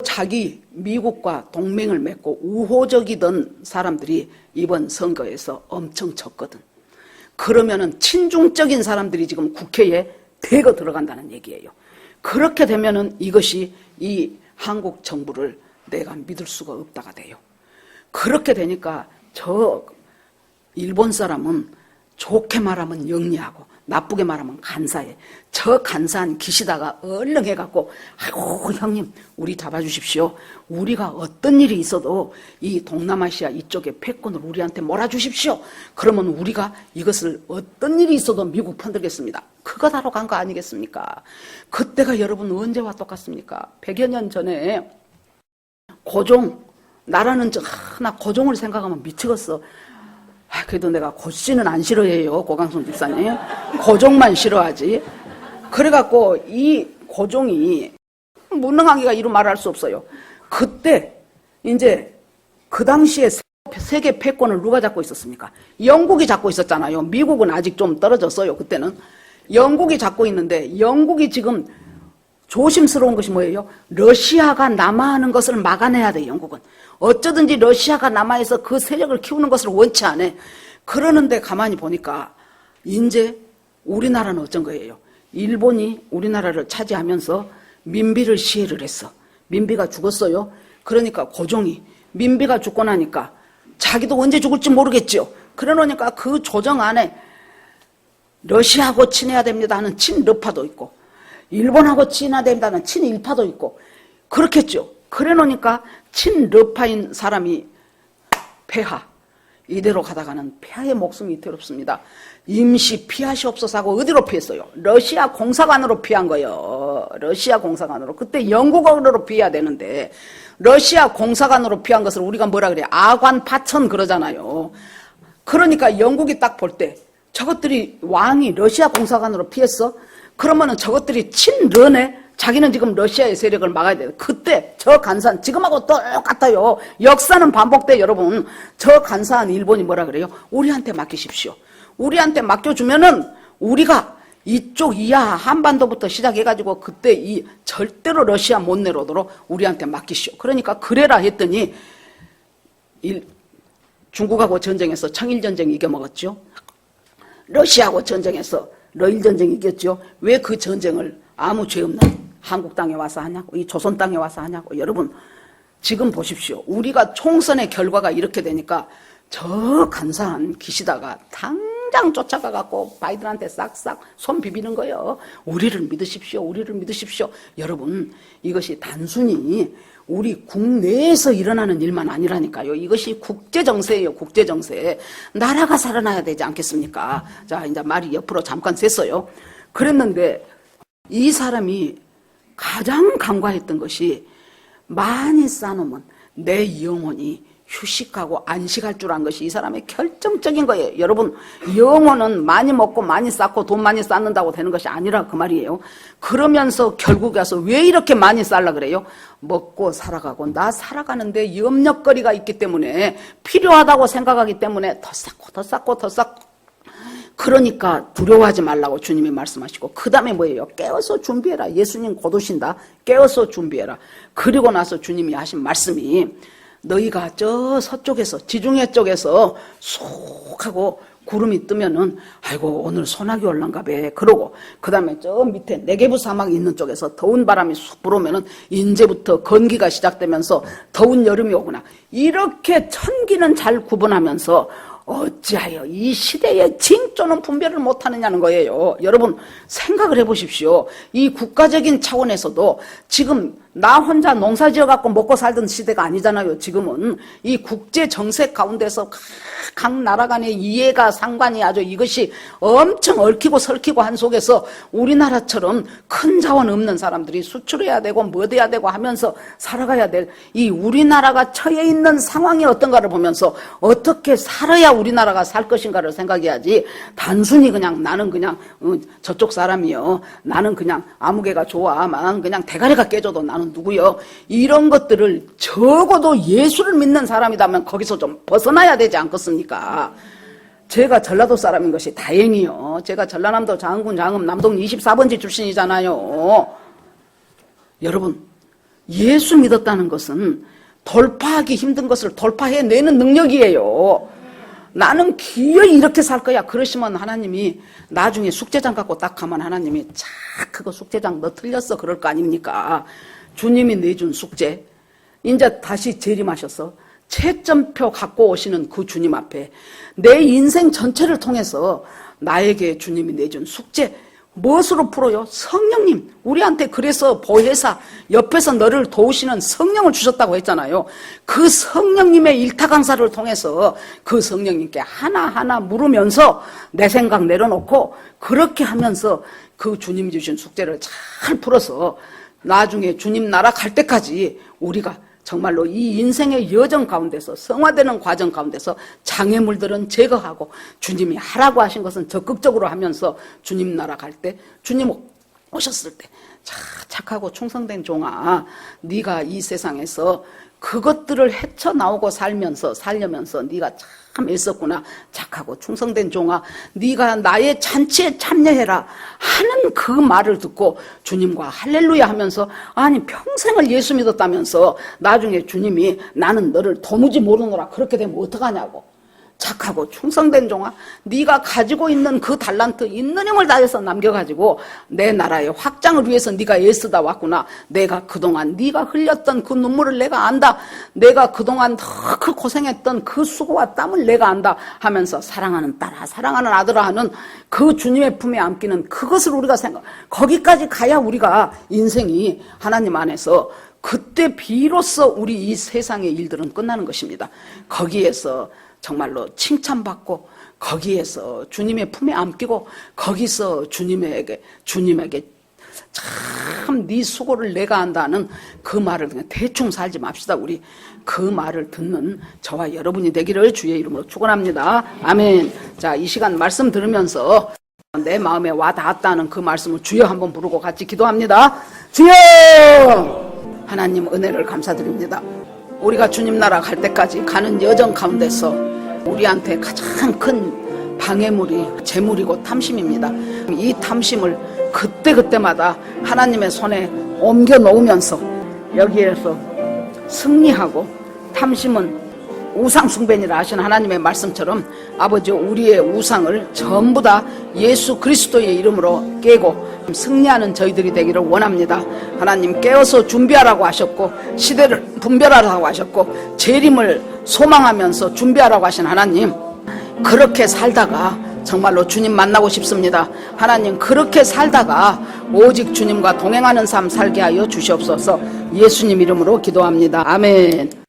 자기 미국과 동맹을 맺고 우호적이던 사람들이 이번 선거에서 엄청 졌거든. 그러면은 친중적인 사람들이 지금 국회에 대거 들어간다는 얘기예요. 그렇게 되면은 이것이 이 한국 정부를 내가 믿을 수가 없다가 돼요. 그렇게 되니까 저 일본 사람은 좋게 말하면 영리하고 나쁘게 말하면 간사해. 저 간사한 기시다가 얼른 해갖고 아이고 형님 우리 잡아주십시오. 우리가 어떤 일이 있어도 이 동남아시아 이쪽에 패권을 우리한테 몰아주십시오. 그러면 우리가 이것을 어떤 일이 있어도 미국 편들겠습니다. 그거 다로 간 거 아니겠습니까? 그때가 여러분 언제와 똑같습니까? 100여 년 전에 고종, 나라는 하나 고종을 생각하면 미치겠어. 그래도 내가 고씨는 안 싫어해요. 고강성 집사님. 고종만 싫어하지. 그래갖고 이 고종이 무능하기가 이루 말할 수 없어요. 그때 이제 그 당시에 세계 패권을 누가 잡고 있었습니까? 영국이 잡고 있었잖아요. 미국은 아직 좀 떨어졌어요. 그때는. 영국이 잡고 있는데 영국이 지금 조심스러운 것이 뭐예요? 러시아가 남하하는 것을 막아내야 돼. 영국은. 어쩌든지 러시아가 남아있어 그 세력을 키우는 것을 원치 않아. 그러는데 가만히 보니까 이제 우리나라는 어쩐 거예요? 일본이 우리나라를 차지하면서 민비를 시해를 했어. 민비가 죽었어요. 그러니까 고종이 민비가 죽고 나니까 자기도 언제 죽을지 모르겠죠. 그러니까 그 조정 안에 러시아하고 친해야 됩니다 하는 친러파도 있고 일본하고 친해야 됩니다는 친일파도 있고 그렇겠죠. 그래 놓으니까 친러파인 사람이 폐하. 이대로 가다가는 폐하의 목숨이 위태롭습니다. 임시 피하시옵소서 하고 어디로 피했어요? 러시아 공사관으로 피한 거예요. 러시아 공사관으로. 그때 영국어로 피해야 되는데 러시아 공사관으로 피한 것을 우리가 뭐라 그래요? 아관 파천 그러잖아요. 그러니까 영국이 딱 볼 때 저것들이 왕이 러시아 공사관으로 피했어? 그러면은 저것들이 친러네? 자기는 지금 러시아의 세력을 막아야 돼요. 그때 저 간사한 지금하고 똑같아요. 역사는 반복돼 여러분. 저 간사한 일본이 뭐라 그래요? 우리한테 맡기십시오. 우리한테 맡겨주면은 우리가 이쪽 이하 한반도부터 시작해가지고 그때 이 절대로 러시아 못 내려오도록 우리한테 맡기시오. 그러니까 그래라 했더니 중국하고 전쟁에서 청일전쟁 이겨먹었죠. 러시아하고 전쟁에서 러일전쟁 이겼죠. 왜 그 전쟁을 아무 죄 없는 한국 땅에 와서 하냐고, 이 조선 땅에 와서 하냐고. 여러분 지금 보십시오. 우리가 총선의 결과가 이렇게 되니까 저 간사한 기시다가 당장 쫓아가갖고 바이든한테 싹싹 손 비비는 거예요. 우리를 믿으십시오. 우리를 믿으십시오. 여러분 이것이 단순히 우리 국내에서 일어나는 일만 아니라니까요. 이것이 국제정세예요. 국제정세. 나라가 살아나야 되지 않겠습니까? 자, 이제 말이 옆으로 잠깐 샜어요. 그랬는데 이 사람이 가장 간과했던 것이 많이 쌓아놓으면 내 영혼이 휴식하고 안식할 줄 안 것이 이 사람의 결정적인 거예요. 여러분 영혼은 많이 먹고 많이 쌓고 돈 많이 쌓는다고 되는 것이 아니라 그 말이에요. 그러면서 결국에 와서 왜 이렇게 많이 쌓으려 그래요? 먹고 살아가고 나 살아가는데 염려거리가 있기 때문에 필요하다고 생각하기 때문에 더 쌓고 더 쌓고 더 쌓고 그러니까 두려워하지 말라고 주님이 말씀하시고 그 다음에 뭐예요? 깨어서 준비해라. 예수님 곧 오신다. 깨어서 준비해라. 그리고 나서 주님이 하신 말씀이 너희가 저 서쪽에서 지중해 쪽에서 쏙 하고 구름이 뜨면은 아이고 오늘 소나기 올란가 봐. 그러고 그 다음에 저 밑에 네게부 사막 있는 쪽에서 더운 바람이 쑥 불어오면은 이제부터 건기가 시작되면서 더운 여름이 오구나. 이렇게 천기는 잘 구분하면서 어찌하여 이 시대의 징조는 분별을 못하느냐는 거예요. 여러분 생각을 해보십시오. 이 국가적인 차원에서도 지금 나 혼자 농사 지어갖고 먹고 살던 시대가 아니잖아요. 지금은 이 국제 정세 가운데서 각 나라 간의 이해가 상관이 아주 이것이 엄청 얽히고 설키고 한 속에서 우리나라처럼 큰 자원 없는 사람들이 수출해야 되고 뭐 돼야 되고 하면서 살아가야 될 이 우리나라가 처해 있는 상황이 어떤가를 보면서 어떻게 살아야 우리나라가 살 것인가를 생각해야지 단순히 그냥 나는 그냥 저쪽 사람이요. 나는 그냥 아무개가 좋아. 난 그냥 대가리가 깨져도 나는 누구요? 이런 것들을 적어도 예수를 믿는 사람이라면 거기서 좀 벗어나야 되지 않겠습니까? 제가 전라도 사람인 것이 다행이요. 제가 전라남도 장흥군 장흥 남동 24번지 출신이잖아요. 여러분 예수 믿었다는 것은 돌파하기 힘든 것을 돌파해내는 능력이에요. 나는 기어이 이렇게 살 거야. 그러시면 하나님이 나중에 숙제장 갖고 딱 가면 하나님이 자 그거 숙제장 너 틀렸어 그럴 거 아닙니까? 주님이 내준 숙제 이제 다시 재림하셔서 채점표 갖고 오시는 그 주님 앞에 내 인생 전체를 통해서 나에게 주님이 내준 숙제 무엇으로 풀어요? 성령님. 우리한테 그래서 보혜사 옆에서 너를 도우시는 성령을 주셨다고 했잖아요. 그 성령님의 일타 강사를 통해서 그 성령님께 하나하나 물으면서 내 생각 내려놓고 그렇게 하면서 그 주님 주신 숙제를 잘 풀어서 나중에 주님 나라 갈 때까지 우리가 정말로 이 인생의 여정 가운데서 성화되는 과정 가운데서 장애물들은 제거하고 주님이 하라고 하신 것은 적극적으로 하면서 주님 나라 갈 때 주님 오셨을 때 착하고 충성된 종아, 네가 이 세상에서 그것들을 헤쳐나오고 살려면서 네가 참 애썼구나. 착하고 충성된 종아, 네가 나의 잔치에 참여해라 하는 그 말을 듣고 주님과 할렐루야 하면서 아니 평생을 예수 믿었다면서 나중에 주님이 나는 너를 도무지 모르노라 그렇게 되면 어떡하냐고. 착하고 충성된 종아, 네가 가지고 있는 그 달란트 있는 힘을 다해서 남겨가지고 내 나라의 확장을 위해서 네가 애쓰다 왔구나. 내가 그동안 네가 흘렸던 그 눈물을 내가 안다. 내가 그동안 그 고생했던 그 수고와 땀을 내가 안다 하면서 사랑하는 딸아 사랑하는 아들아 하는 그 주님의 품에 안기는 그것을 우리가 거기까지 가야 우리가 인생이 하나님 안에서 그때 비로소 우리 이 세상의 일들은 끝나는 것입니다. 거기에서 정말로 칭찬받고 거기에서 주님의 품에 안기고 거기서 주님에게 참 네 수고를 내가 한다는 그 말을 그냥 대충 살지 맙시다. 우리 그 말을 듣는 저와 여러분이 되기를 주의 이름으로 축원합니다. 아멘. 자, 이 시간 말씀 들으면서 내 마음에 와 닿았다는 그 말씀을 주여 한번 부르고 같이 기도합니다. 주여! 하나님 은혜를 감사드립니다. 우리가 주님 나라 갈 때까지 가는 여정 가운데서 우리한테 가장 큰 방해물이 재물이고 탐심입니다. 이 탐심을 그때마다 하나님의 손에 옮겨 놓으면서 여기에서 승리하고, 탐심은 우상 숭배니라 하신 하나님의 말씀처럼 아버지 우리의 우상을 전부 다 예수 그리스도의 이름으로 깨고 승리하는 저희들이 되기를 원합니다. 하나님 깨어서 준비하라고 하셨고 시대를 분별하라고 하셨고 재림을 소망하면서 준비하라고 하신 하나님, 그렇게 살다가 정말로 주님 만나고 싶습니다. 하나님 그렇게 살다가 오직 주님과 동행하는 삶 살게 하여 주시옵소서. 예수님 이름으로 기도합니다. 아멘.